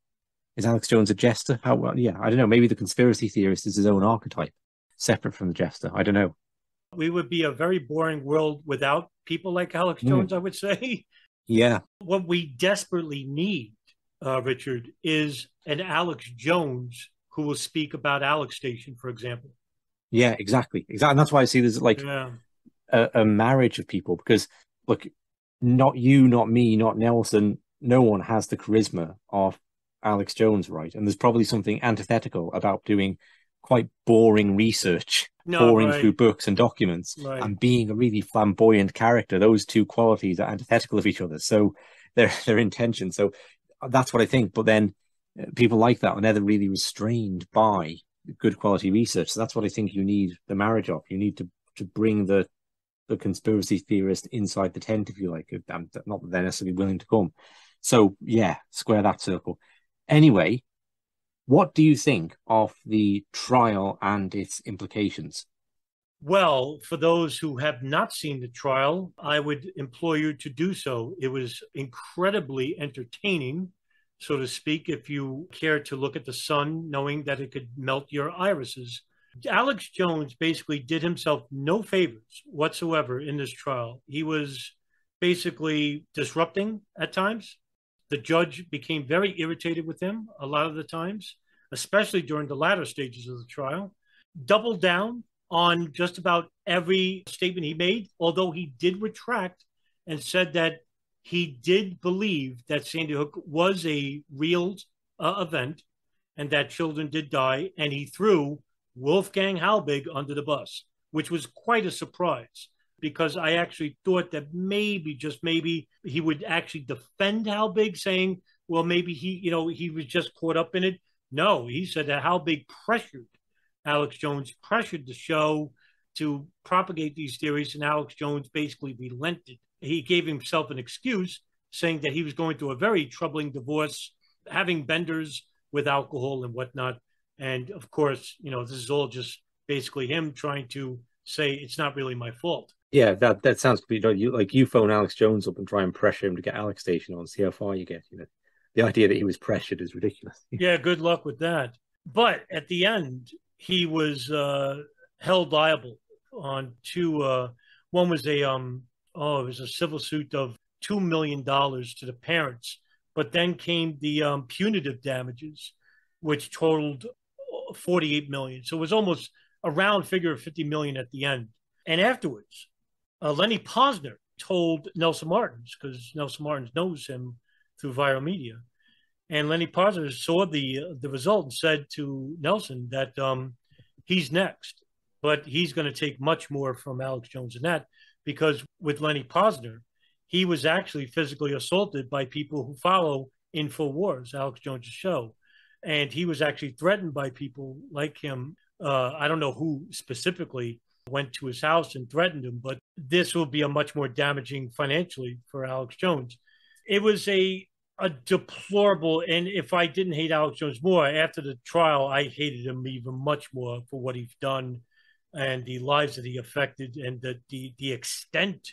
S4: Is Alex Jones a jester? I don't know. Maybe the conspiracy theorist is his own archetype, separate from the jester. I don't know.
S3: We would be a very boring world without people like Alex Jones, I would say.
S4: Yeah.
S3: What we desperately need, Richard, is an Alex Jones who will speak about Alex Station, for example.
S4: Yeah, exactly. And that's why I see there's like a marriage of people, because look, not you, not me, not Nelson, no one has the charisma of Alex Jones, right? And there's probably something antithetical about doing quite boring research, pouring through books and documents, and being a really flamboyant character. Those two qualities are antithetical of each other, so they're in tension. So that's what I think. But then people like that are never really restrained by good quality research. So that's what I think you need the marriage of. You need to bring the the conspiracy theorist inside the tent, if you like. Not that they're necessarily willing to come. So, yeah, square that circle. Anyway, what do you think of the trial and its implications?
S3: Well, for those who have not seen the trial, I would implore you to do so. It was incredibly entertaining, so to speak, if you care to look at the sun, knowing that it could melt your irises. Alex Jones basically did himself no favors whatsoever in this trial. He was basically disrupting at times. The judge became very irritated with him a lot of the times, especially during the latter stages of the trial. Doubled down on just about every statement he made, although he did retract and said that he did believe that Sandy Hook was a real event and that children did die. And he threw Wolfgang Halbig under the bus, which was quite a surprise because I actually thought that maybe, just maybe, he would actually defend Halbig, saying, well, maybe he was just caught up in it. No, he said that Halbig pressured Alex Jones, pressured the show to propagate these theories, and Alex Jones basically relented. He gave himself an excuse, saying that he was going through a very troubling divorce, having benders with alcohol and whatnot. And of course, this is all just basically him trying to say it's not really my fault.
S4: Yeah, that sounds completely like you phone Alex Jones up and try and pressure him to get Alex Station on, see how far you get. The idea that he was pressured is ridiculous.
S3: Yeah, good luck with that. But at the end, he was held liable on two. One was it was a civil suit of $2 million to the parents, but then came the punitive damages, which totaled 48 million. So it was almost a round figure of 50 million at the end. And afterwards, Lenny Posner told Nelson Martins, because Nelson Martins knows him through viral media. And Lenny Posner saw the result and said to Nelson that he's next, but he's going to take much more from Alex Jones than that, because with Lenny Posner, he was actually physically assaulted by people who follow InfoWars, Alex Jones' show. And he was actually threatened by people like him. I don't know who specifically went to his house and threatened him, but this will be a much more damaging financially for Alex Jones. It was a deplorable, and if I didn't hate Alex Jones more, after the trial, I hated him even much more for what he's done and the lives that he affected and the extent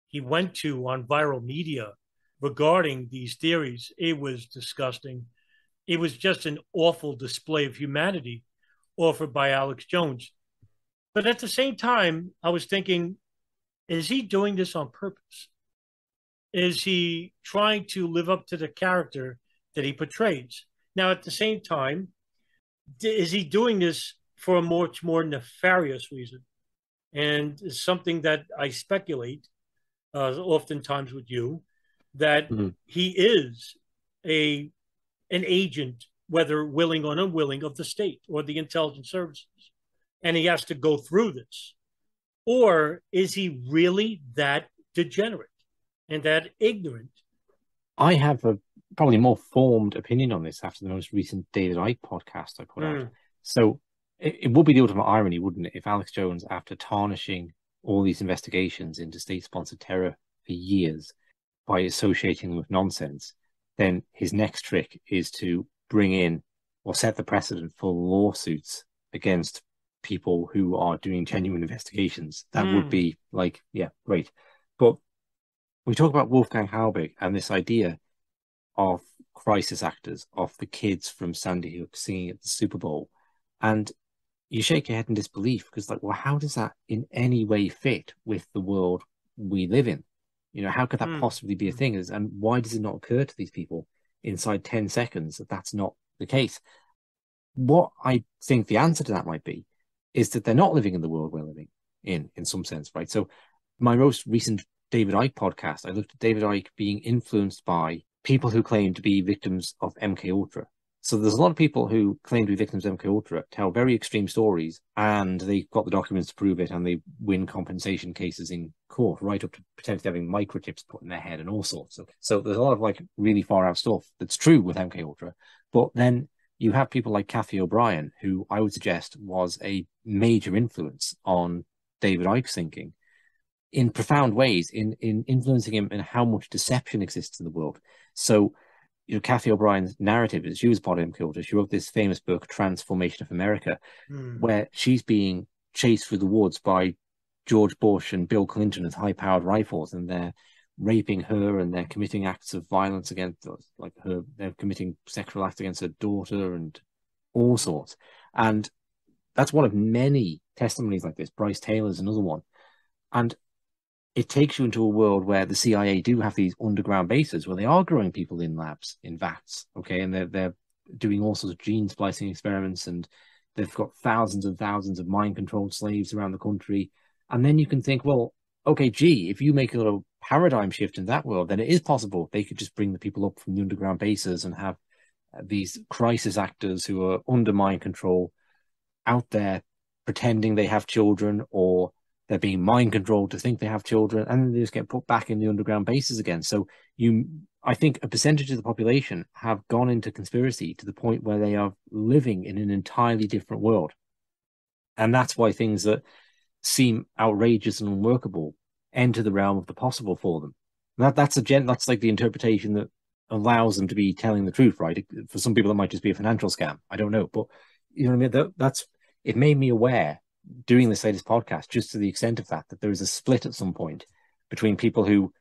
S3: he went to on viral media regarding these theories. It was disgusting. It was just an awful display of humanity offered by Alex Jones. But at the same time, I was thinking, is he doing this on purpose? Is he trying to live up to the character that he portrays? Now, at the same time, is he doing this for a much more nefarious reason? And it's something that I speculate oftentimes with you, that he is an agent, whether willing or unwilling, of the state or the intelligence services, and he has to go through this. Or is he really that degenerate and that ignorant?
S4: I have a probably more formed opinion on this after the most recent David Icke podcast I put out. So it would be the ultimate irony, wouldn't it, if Alex Jones, after tarnishing all these investigations into state-sponsored terror for years by associating them with nonsense, then his next trick is to bring in or set the precedent for lawsuits against people who are doing genuine investigations. That would be like, yeah, great. But we talk about Wolfgang Halbig and this idea of crisis actors, of the kids from Sandy Hook singing at the Super Bowl. And you shake your head in disbelief because, like, well, how does that in any way fit with the world we live in? How could that possibly be a thing? And why does it not occur to these people inside 10 seconds that that's not the case? What I think the answer to that might be is that they're not living in the world we're living in some sense, right? So my most recent David Icke podcast, I looked at David Icke being influenced by people who claim to be victims of MK Ultra. So there's a lot of people who claim to be victims of MK Ultra, tell very extreme stories, and they've got the documents to prove it, and they win compensation cases in court, right up to potentially having microchips put in their head and all sorts. So there's a lot of like really far out stuff that's true with MK Ultra. But then you have people like Kathy O'Brien, who I would suggest was a major influence on David Icke's thinking. in profound ways in influencing him in how much deception exists in the world. So, Kathy O'Brien's narrative is she was part of him killed her. She wrote this famous book, Transformation of America, where she's being chased through the woods by George Bush and Bill Clinton with high-powered rifles, and they're raping her and they're committing acts of violence against, like her, they're committing sexual acts against her daughter and all sorts. And that's one of many testimonies like this. Bryce Taylor's another one. And it takes you into a world where the CIA do have these underground bases where they are growing people in labs, in vats, okay? And they're doing all sorts of gene splicing experiments, and they've got thousands and thousands of mind-controlled slaves around the country. And then you can think, well, okay, gee, if you make a little paradigm shift in that world, then it is possible they could just bring the people up from the underground bases and have these crisis actors who are under mind control out there pretending they have children, or they're being mind controlled to think they have children, and then they just get put back in the underground bases again. So I think a percentage of the population have gone into conspiracy to the point where they are living in an entirely different world. And that's why things that seem outrageous and unworkable enter the realm of the possible for them. That's like the interpretation that allows them to be telling the truth, right? For some people, it might just be a financial scam. I don't know, but you know what I mean? It made me aware doing this latest podcast, just to the extent of that there is a split at some point between people who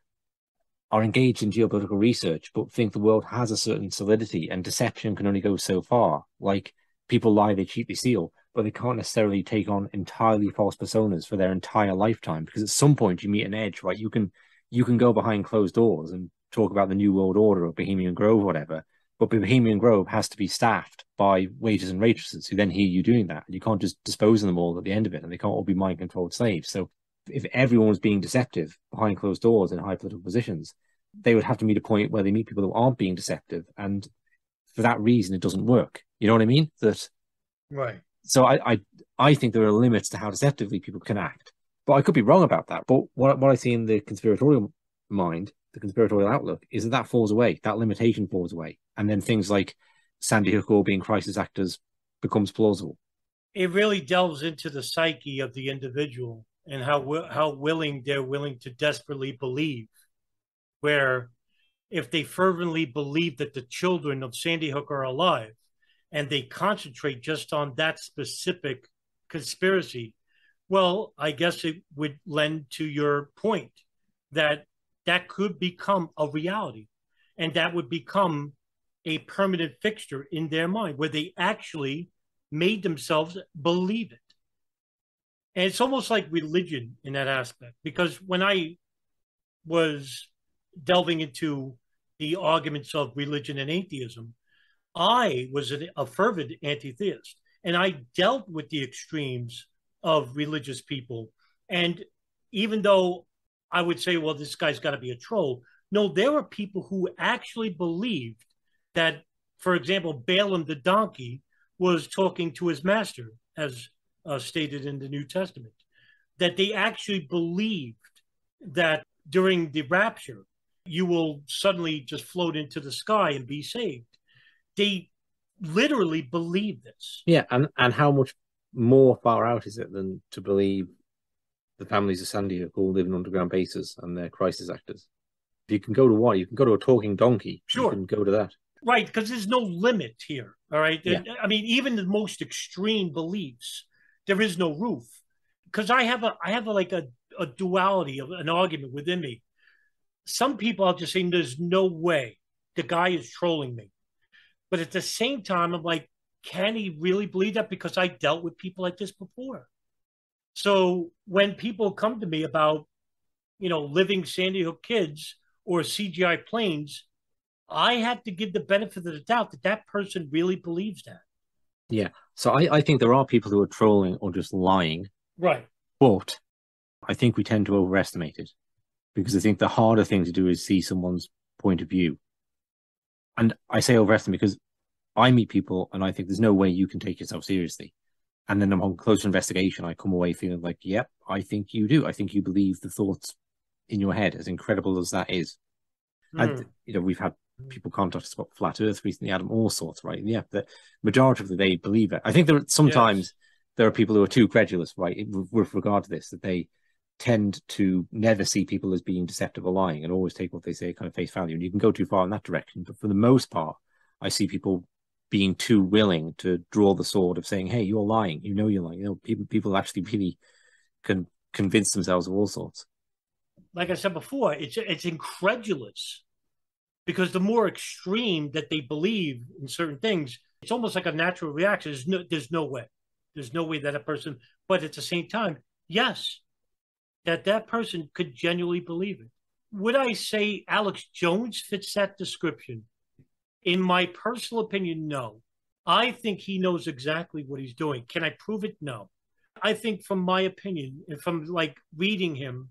S4: are engaged in geopolitical research but think the world has a certain solidity and deception can only go so far. Like, people lie, they cheat, they steal, but they can't necessarily take on entirely false personas for their entire lifetime, because at some point you meet an edge, right? You can go behind closed doors and talk about the New World Order or Bohemian Grove or whatever, but Bohemian Grove has to be staffed by waiters and waitresses who then hear you doing that. And you can't just dispose of them all at the end of it, and they can't all be mind-controlled slaves. So if everyone was being deceptive behind closed doors in high political positions, they would have to meet a point where they meet people who aren't being deceptive. And for that reason, it doesn't work. You know what I mean?
S3: Right.
S4: So I think there are limits to how deceptively people can act. But I could be wrong about that. But what I see in the conspiratorial mind, the conspiratorial outlook, is that falls away. That limitation falls away. And then things like Sandy Hook all being crisis actors becomes plausible.
S3: It really delves into the psyche of the individual and how willing they're willing to desperately believe. Where if they fervently believe that the children of Sandy Hook are alive, and they concentrate just on that specific conspiracy, well, I guess it would lend to your point that could become a reality, and that would become a permanent fixture in their mind where they actually made themselves believe it. And it's almost like religion in that aspect, because when I was delving into the arguments of religion and atheism, I was a fervent anti-theist, and I dealt with the extremes of religious people. And even though I would say, well, this guy's got to be a troll, no, there were people who actually believed that, for example, Balaam the donkey was talking to his master, as stated in the New Testament, that they actually believed that during the rapture, you will suddenly just float into the sky and be saved. They literally believe this.
S4: Yeah, and how much more far out is it than to believe the families of Sandy Hook all live in underground bases and they're crisis actors? You can go to what? You can go to a talking donkey.
S3: Sure.
S4: You can go to that.
S3: Right, because there's no limit here, all right?
S4: Yeah.
S3: I mean, even the most extreme beliefs, there is no roof. Because I have a duality of an argument within me. Some people are just saying there's no way the guy is trolling me. But at the same time, I'm like, can he really believe that? Because I dealt with people like this before. So when people come to me about, living Sandy Hook kids or CGI planes, I have to give the benefit of the doubt that person really believes that.
S4: Yeah. So I think there are people who are trolling or just lying.
S3: Right.
S4: But I think we tend to overestimate it, because I think the harder thing to do is see someone's point of view. And I say overestimate because I meet people and I think there's no way you can take yourself seriously. And then on closer investigation, I come away feeling like, yep, I think you do. I think you believe the thoughts in your head, as incredible as that is. And, we've had people contact us about flat Earth recently, Adam, all sorts, right? And yeah, the majority of they believe it. I think there are sometimes there are people who are too credulous, right, with regard to this, that they tend to never see people as being deceptive or lying and always take what they say kind of face value. And you can go too far in that direction. But for the most part, I see people being too willing to draw the sword of saying, hey, you're lying. You know you're lying. You know, people actually really can convince themselves of all sorts.
S3: Like I said before, it's incredulous, because the more extreme that they believe in certain things, it's almost like a natural reaction. There's no way. There's no way that a person, but at the same time, yes, that person could genuinely believe it. Would I say Alex Jones fits that description? In my personal opinion, no. I think he knows exactly what he's doing. Can I prove it? No. I think from my opinion, and from like reading him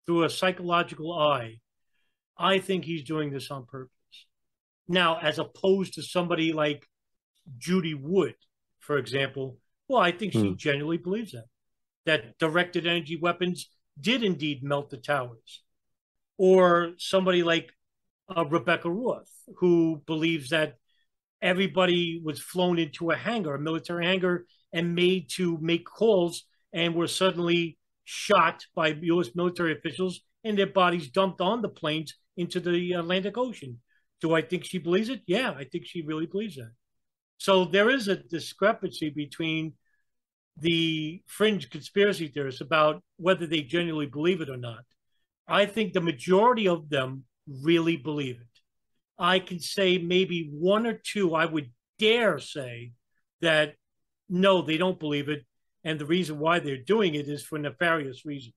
S3: through a psychological eye, I think he's doing this on purpose. Now, as opposed to somebody like Judy Wood, for example, well, I think she genuinely believes that directed energy weapons did indeed melt the towers. Or somebody like Rebecca Roth, who believes that everybody was flown into a hangar, a military hangar, and made to make calls, and were suddenly shot by U.S. military officials and their bodies dumped on the planes into the Atlantic Ocean. Do I think she believes it? Yeah, I think she really believes that. So there is a discrepancy between the fringe conspiracy theorists about whether they genuinely believe it or not. I think the majority of them really believe it. I can say maybe one or two, I would dare say that no, they don't believe it. And the reason why they're doing it is for nefarious reasons.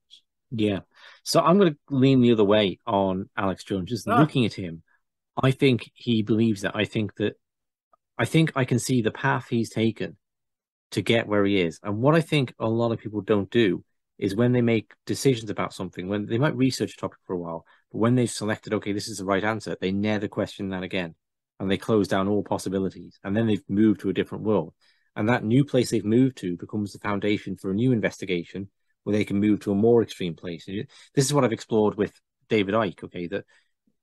S4: Yeah. So I'm going to lean the other way on Alex Jones. Just looking at him, I think he believes that. I think I can see the path he's taken to get where he is. And what I think a lot of people don't do is when they make decisions about something, when they might research a topic for a while, but when they've selected, okay, this is the right answer, they never question that again. And they close down all possibilities. And then they've moved to a different world. And that new place they've moved to becomes the foundation for a new investigation where they can move to a more extreme place. This is what I've explored with David Icke, okay, that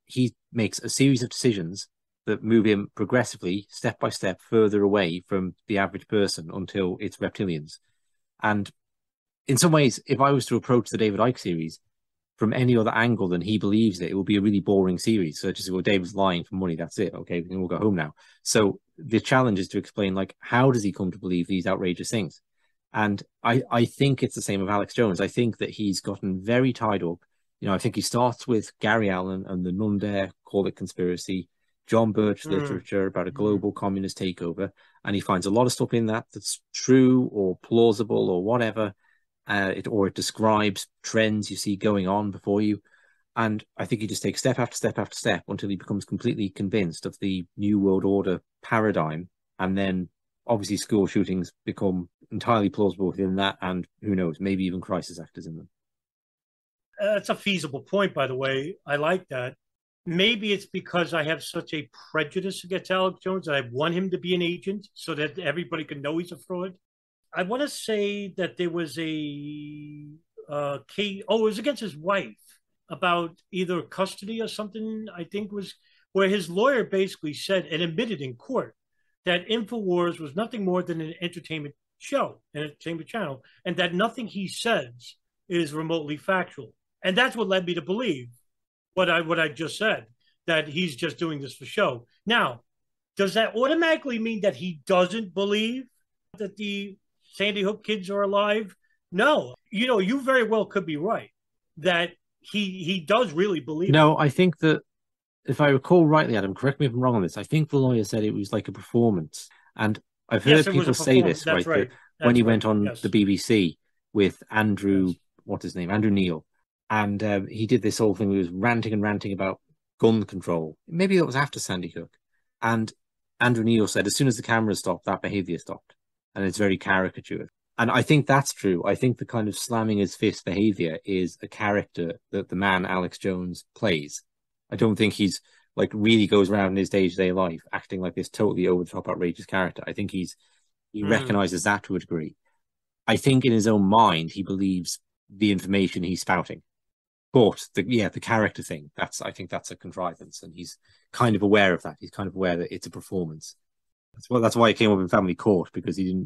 S4: he makes a series of decisions that move him progressively, step by step, further away from the average person until it's reptilians. And in some ways, if I was to approach the David Icke series from any other angle than he believes it, it would be a really boring series. So just, well, David's lying for money, that's it. Okay, we can all go home now. So the challenge is to explain, like, how does he come to believe these outrageous things? And I think it's the same with Alex Jones. I think that he's gotten very tied up. You know, I think he starts with Gary Allen and the None Dare Call It Conspiracy, John Birch literature about a global communist takeover, and he finds a lot of stuff in that that's true or plausible or whatever, it describes trends you see going on before you. And I think he just takes step after step after step until he becomes completely convinced of the New World Order paradigm. And then obviously school shootings become entirely plausible within that, and who knows, maybe even crisis actors in them.
S3: That's a feasible point, by the way. I like that. Maybe it's because I have such a prejudice against Alex Jones that I want him to be an agent so that everybody can know he's a fraud. I want to say that there was a case, it was against his wife about either custody or something, I think was, where his lawyer basically said and admitted in court that InfoWars was nothing more than an entertainment show, an entertainment channel, and that nothing he says is remotely factual. And that's what led me to believe what I just said, that he's just doing this for show. Now, does that automatically mean that he doesn't believe that the Sandy Hook kids are alive? No. You know, you very well could be right that he does really believe
S4: No, I think that, if I recall rightly, Adam, correct me if I'm wrong on this, I think the lawyer said it was like a performance. And I've heard people say this, right, that when he went on the BBC with Andrew, what's his name, Andrew Neil, and he did this whole thing, he was ranting and ranting about gun control. Maybe that was after Sandy Hook. And Andrew Neil said, as soon as the camera stopped, that behavior stopped. And it's very caricatured. And I think that's true. I think the kind of slamming his fist behavior is a character that the man Alex Jones plays. I don't think he's like really goes around in his day-to-day life acting like this totally over-the-top outrageous character. I think he recognizes that to a degree. I think in his own mind, he believes the information he's spouting. But the character thing, I think that's a contrivance, and he's kind of aware of that. He's kind of aware that it's a performance. That's why he came up in Family Court, because he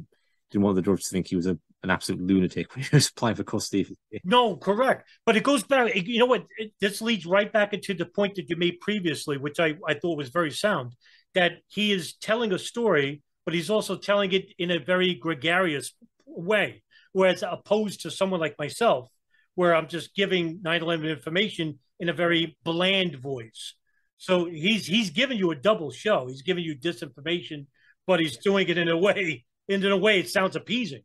S4: didn't want the judge to think he was an absolute lunatic when he was applying for custody.
S3: No, correct. But it goes back, you know what? This leads right back into the point that you made previously, which I thought was very sound, that he is telling a story, but he's also telling it in a very gregarious way. Whereas opposed to someone like myself, where I'm just giving 9/11 information in a very bland voice. So he's giving you a double show. He's giving you disinformation, but he's doing it in a way it sounds appeasing.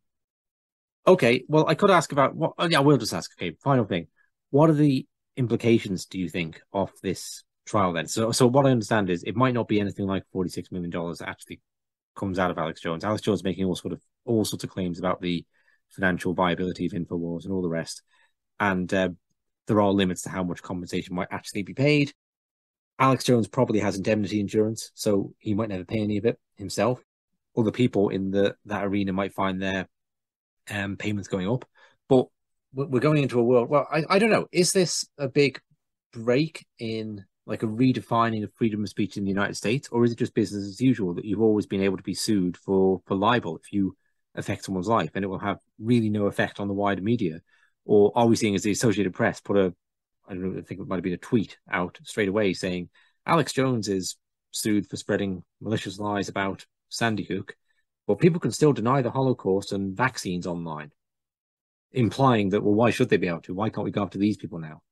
S4: Okay, well, I could ask about what. Yeah, we'll just ask. Okay, final thing. What are the implications, do you think, of this trial then? So what I understand is it might not be anything like $46 million that actually comes out of Alex Jones. Alex Jones making all sorts of claims about the financial viability of InfoWars and all the rest. And there are limits to how much compensation might actually be paid. Alex Jones probably has indemnity insurance, so he might never pay any of it himself. Other people in that arena might find their payments going up. But we're going into a world, well, I don't know. Is this a big break in like a redefining of freedom of speech in the United States, or is it just business as usual that you've always been able to be sued for libel if you affect someone's life and it will have really no effect on the wider media? Or are we seeing as the Associated Press put I don't know, I think it might have been a tweet out straight away saying Alex Jones is sued for spreading malicious lies about Sandy Hook, but people can still deny the Holocaust and vaccines online, implying that, well, why should they be able to? Why can't we go after these people now?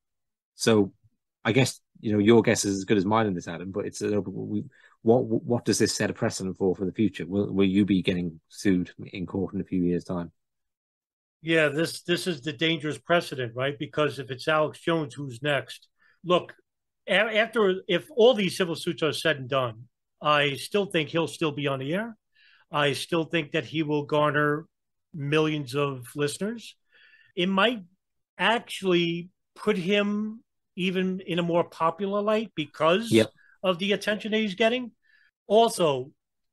S4: So I guess, your guess is as good as mine in this, Adam, but it's what does this set a precedent for the future? Will you be getting sued in court in a few years' time?
S3: Yeah, this is the dangerous precedent, right? Because if it's Alex Jones, who's next? Look, if all these civil suits are said and done, I still think he'll still be on the air. I still think that he will garner millions of listeners. It might actually put him even in a more popular light because of the attention that he's getting. Also,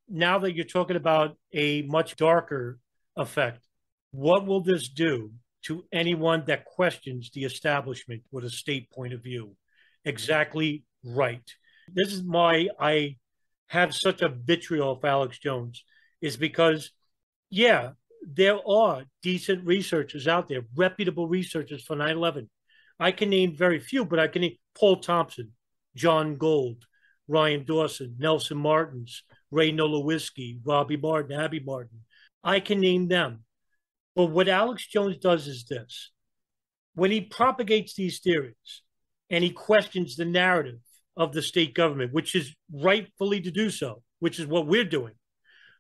S3: now that you're talking about a much darker effect, what will this do to anyone that questions the establishment with a state point of view? Exactly right. This is why I have such a vitriol for Alex Jones, is because, there are decent researchers out there, reputable researchers for 9/11. I can name very few, but I can name Paul Thompson, John Gold, Ryan Dawson, Nelson Martins, Ray Nowolski, Robbie Martin, Abby Martin. I can name them. But what Alex Jones does is this. When he propagates these theories and he questions the narrative of the state government, which is rightfully to do so, which is what we're doing.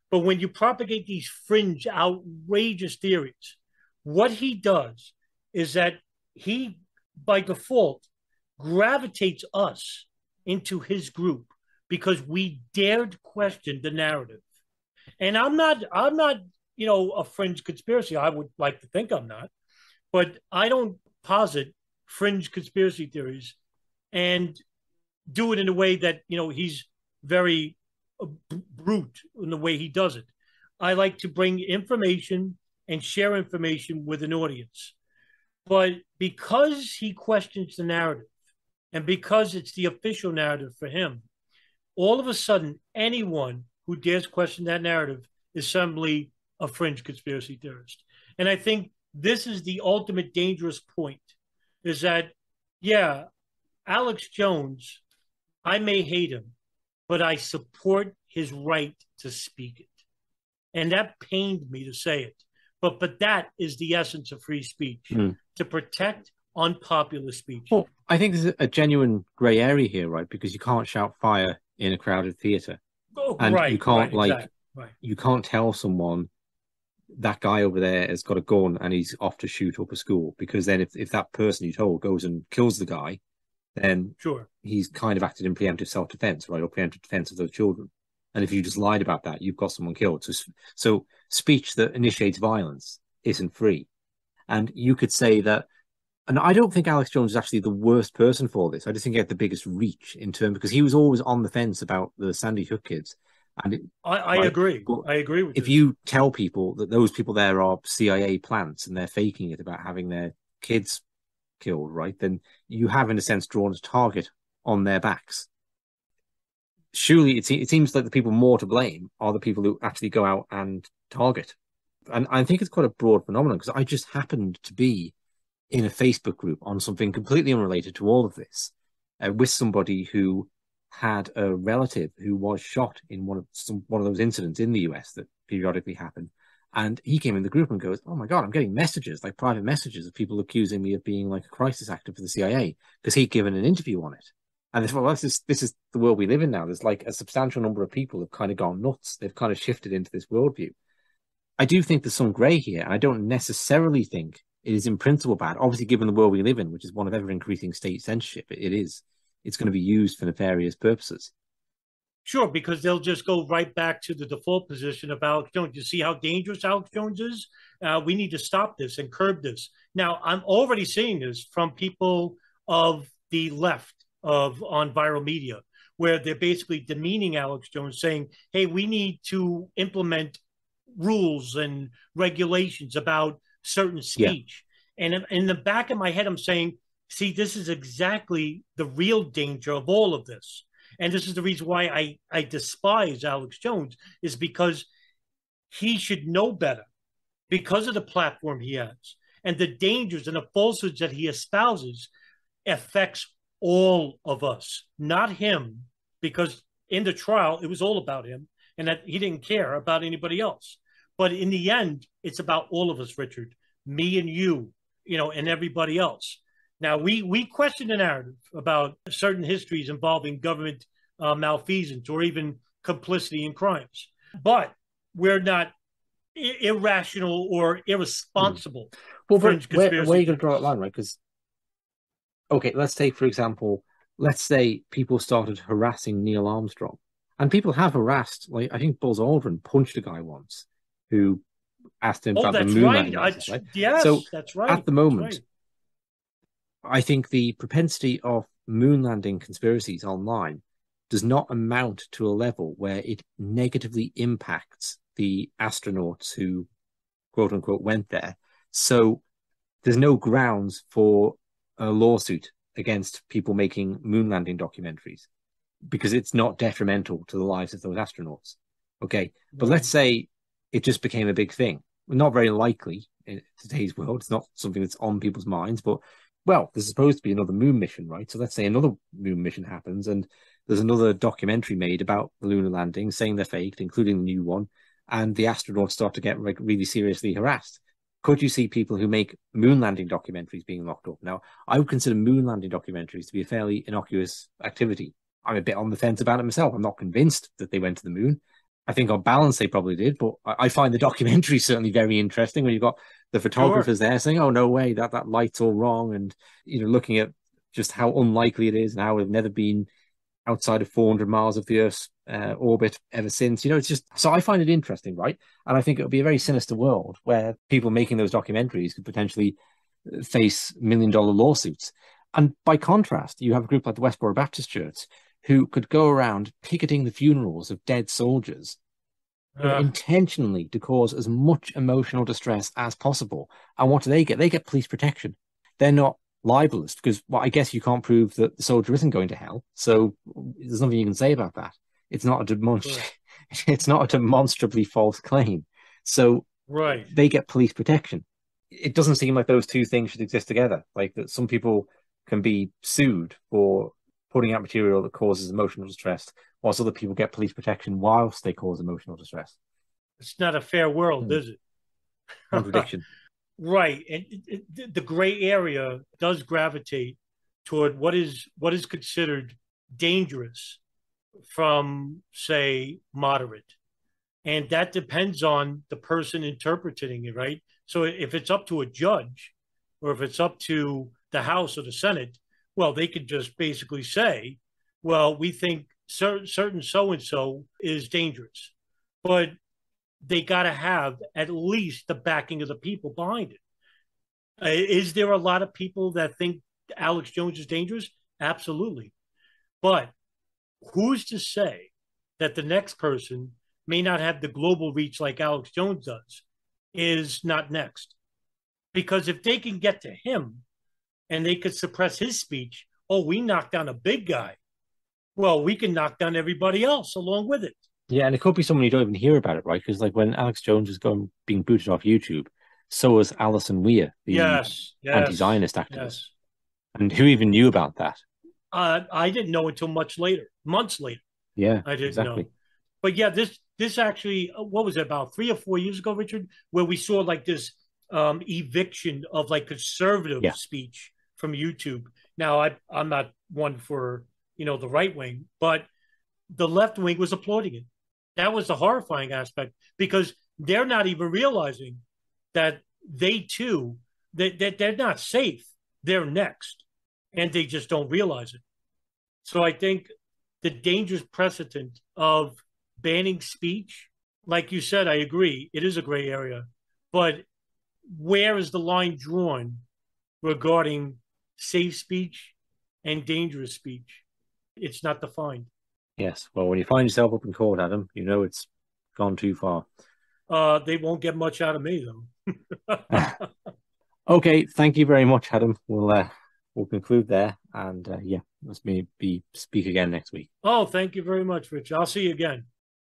S3: But when you propagate these fringe, outrageous theories, what he does is that he, by default, gravitates us into his group because we dared question the narrative. And I'm not, a fringe conspiracy. I would like to think I'm not, but I don't posit fringe conspiracy theories and do it in a way that, he's very brute in the way he does it. I like to bring information and share information with an audience. But because he questions the narrative and because it's the official narrative for him, all of a sudden, anyone who dares question that narrative is suddenly a fringe conspiracy theorist. And I think this is the ultimate dangerous point, is that, Alex Jones, I may hate him, but I support his right to speak it. And that pained me to say it. But that is the essence of free speech, to protect unpopular speech.
S4: Well, I think there's a genuine grey area here, right? Because you can't shout fire in a crowded theatre. And you can't you can't tell someone that guy over there has got a gun and he's off to shoot up a school, because then if that person you told goes and kills the guy, then he's kind of acted in preemptive self-defense, right? Or preemptive defense of those children. And if you just lied about that, you've got someone killed. So speech that initiates violence isn't free. And you could say that, and I don't think Alex Jones is actually the worst person for this. I just think he had the biggest reach in terms, because he was always on the fence about the Sandy Hook kids. And
S3: I agree. I agree with you.
S4: If you tell people that those people there are CIA plants and they're faking it about having their kids killed, right, then you have, in a sense, drawn a target on their backs. Surely it seems like the people more to blame are the people who actually go out and target And I think it's quite a broad phenomenon because I just happened to be in a Facebook group on something completely unrelated to all of this, with somebody who had a relative who was shot in one of those incidents in the US that periodically happen. And he came in the group and goes, "Oh my God, I'm getting messages, like private messages of people accusing me of being like a crisis actor for the CIA," because he'd given an interview on it. And well, this is the world we live in now. There's like a substantial number of people have kind of gone nuts. They've kind of shifted into this worldview. I do think there's some grey here. I don't necessarily think it is in principle bad. Obviously, given the world we live in, which is one of ever increasing state censorship, it is. It's going to be used for nefarious purposes.
S3: Sure, because they'll just go right back to the default position of Alex Jones. You see how dangerous Alex Jones is? We need to stop this and curb this. Now, I'm already seeing this from people of the left on viral media, where they're basically demeaning Alex Jones, saying, hey, we need to implement rules and regulations about certain speech. Yeah. And in the back of my head, I'm saying, see, this is exactly the real danger of all of this. And this is the reason why I despise Alex Jones, is because he should know better because of the platform he has and the dangers and the falsehoods that he espouses affects all of us, not him, because in the trial, it was all about him and that he didn't care about anybody else. But in the end, it's about all of us, Richard, me and you, and everybody else. Now, we question the narrative about certain histories involving government malfeasance or even complicity in crimes, but we're not irrational or irresponsible.
S4: Well, where are you going to draw that line, right? Because, okay, let's take, for example, let's say people started harassing Neil Armstrong. And people have harassed, like, I think Buzz Aldrin punched a guy once who asked him about the moon landing. Right?
S3: Yes, so that's right.
S4: At the moment, I think the propensity of moon landing conspiracies online does not amount to a level where it negatively impacts the astronauts who, quote unquote, went there. So there's no grounds for a lawsuit against people making moon landing documentaries because it's not detrimental to the lives of those astronauts. Okay. But let's say it just became a big thing. Not very likely in today's world. It's not something that's on people's minds, but well, there's supposed to be another moon mission, right? So let's say another moon mission happens and there's another documentary made about the lunar landing saying they're faked, including the new one, and the astronauts start to get really seriously harassed. Could you see people who make moon landing documentaries being locked up? Now, I would consider moon landing documentaries to be a fairly innocuous activity. I'm a bit on the fence about it myself. I'm not convinced that they went to the moon. I think on balance they probably did, but I find the documentary certainly very interesting when you've got the photographers there saying, "Oh no way, that light's all wrong," and looking at just how unlikely it is and how we've never been outside of 400 miles of the Earth's orbit ever since. It's just so I find it interesting, right? And I think it would be a very sinister world where people making those documentaries could potentially face $1 million lawsuits. And by contrast, you have a group like the Westboro Baptist Church who could go around picketing the funerals of dead soldiers intentionally to cause as much emotional distress as possible. And what do? They get police protection. They're not libelous because, well, I guess you can't prove that the soldier isn't going to hell. So there's nothing you can say about that. It's not a demonstrably false claim. So they get police protection. It doesn't seem like those two things should exist together. Like that some people can be sued for putting out material that causes emotional distress, whilst other people get police protection whilst they cause emotional distress.
S3: It's not a fair world, is it?
S4: Contradiction.
S3: Right. And the gray area does gravitate toward what is considered dangerous from, say, moderate. And that depends on the person interpreting it, right? So if it's up to a judge or if it's up to the House or the Senate, well, they could just basically say, well, we think certain so-and-so is dangerous. But they got to have at least the backing of the people behind it. Is there a lot of people that think Alex Jones is dangerous? Absolutely. But who's to say that the next person may not have the global reach like Alex Jones does, is not next? Because if they can get to him and they could suppress his speech, we knocked down a big guy. Well, we can knock down everybody else along with it.
S4: Yeah, and it could be someone you don't even hear about it, right? Because like when Alex Jones is being booted off YouTube, so is Alison Weir, the
S3: Yes, yes,
S4: anti-Zionist activist.
S3: yes.
S4: And who even knew about that?
S3: I didn't know until much later, months later.
S4: Yeah,
S3: I didn't
S4: exactly.
S3: know. But yeah, this actually, what was it, about 3 or 4 years ago, Richard, where we saw like this eviction of like conservative
S4: Yeah.
S3: speech from YouTube. Now, I'm not one for the right wing, but the left wing was applauding it. That was the horrifying aspect because they're not even realizing that they too that they're not safe. They're next, and they just don't realize it. So I think the dangerous precedent of banning speech, like you said, I agree, it is a gray area. But where is the line drawn regarding safe speech and dangerous speech? It's not defined.
S4: Yes. Well, when you find yourself up in court, Adam, you know it's gone too far.
S3: They won't get much out of me, though.
S4: Okay. Thank you very much, Adam. We'll conclude there, and yeah, let's maybe speak again next week.
S3: Oh, thank you very much, Rich. I'll see you again.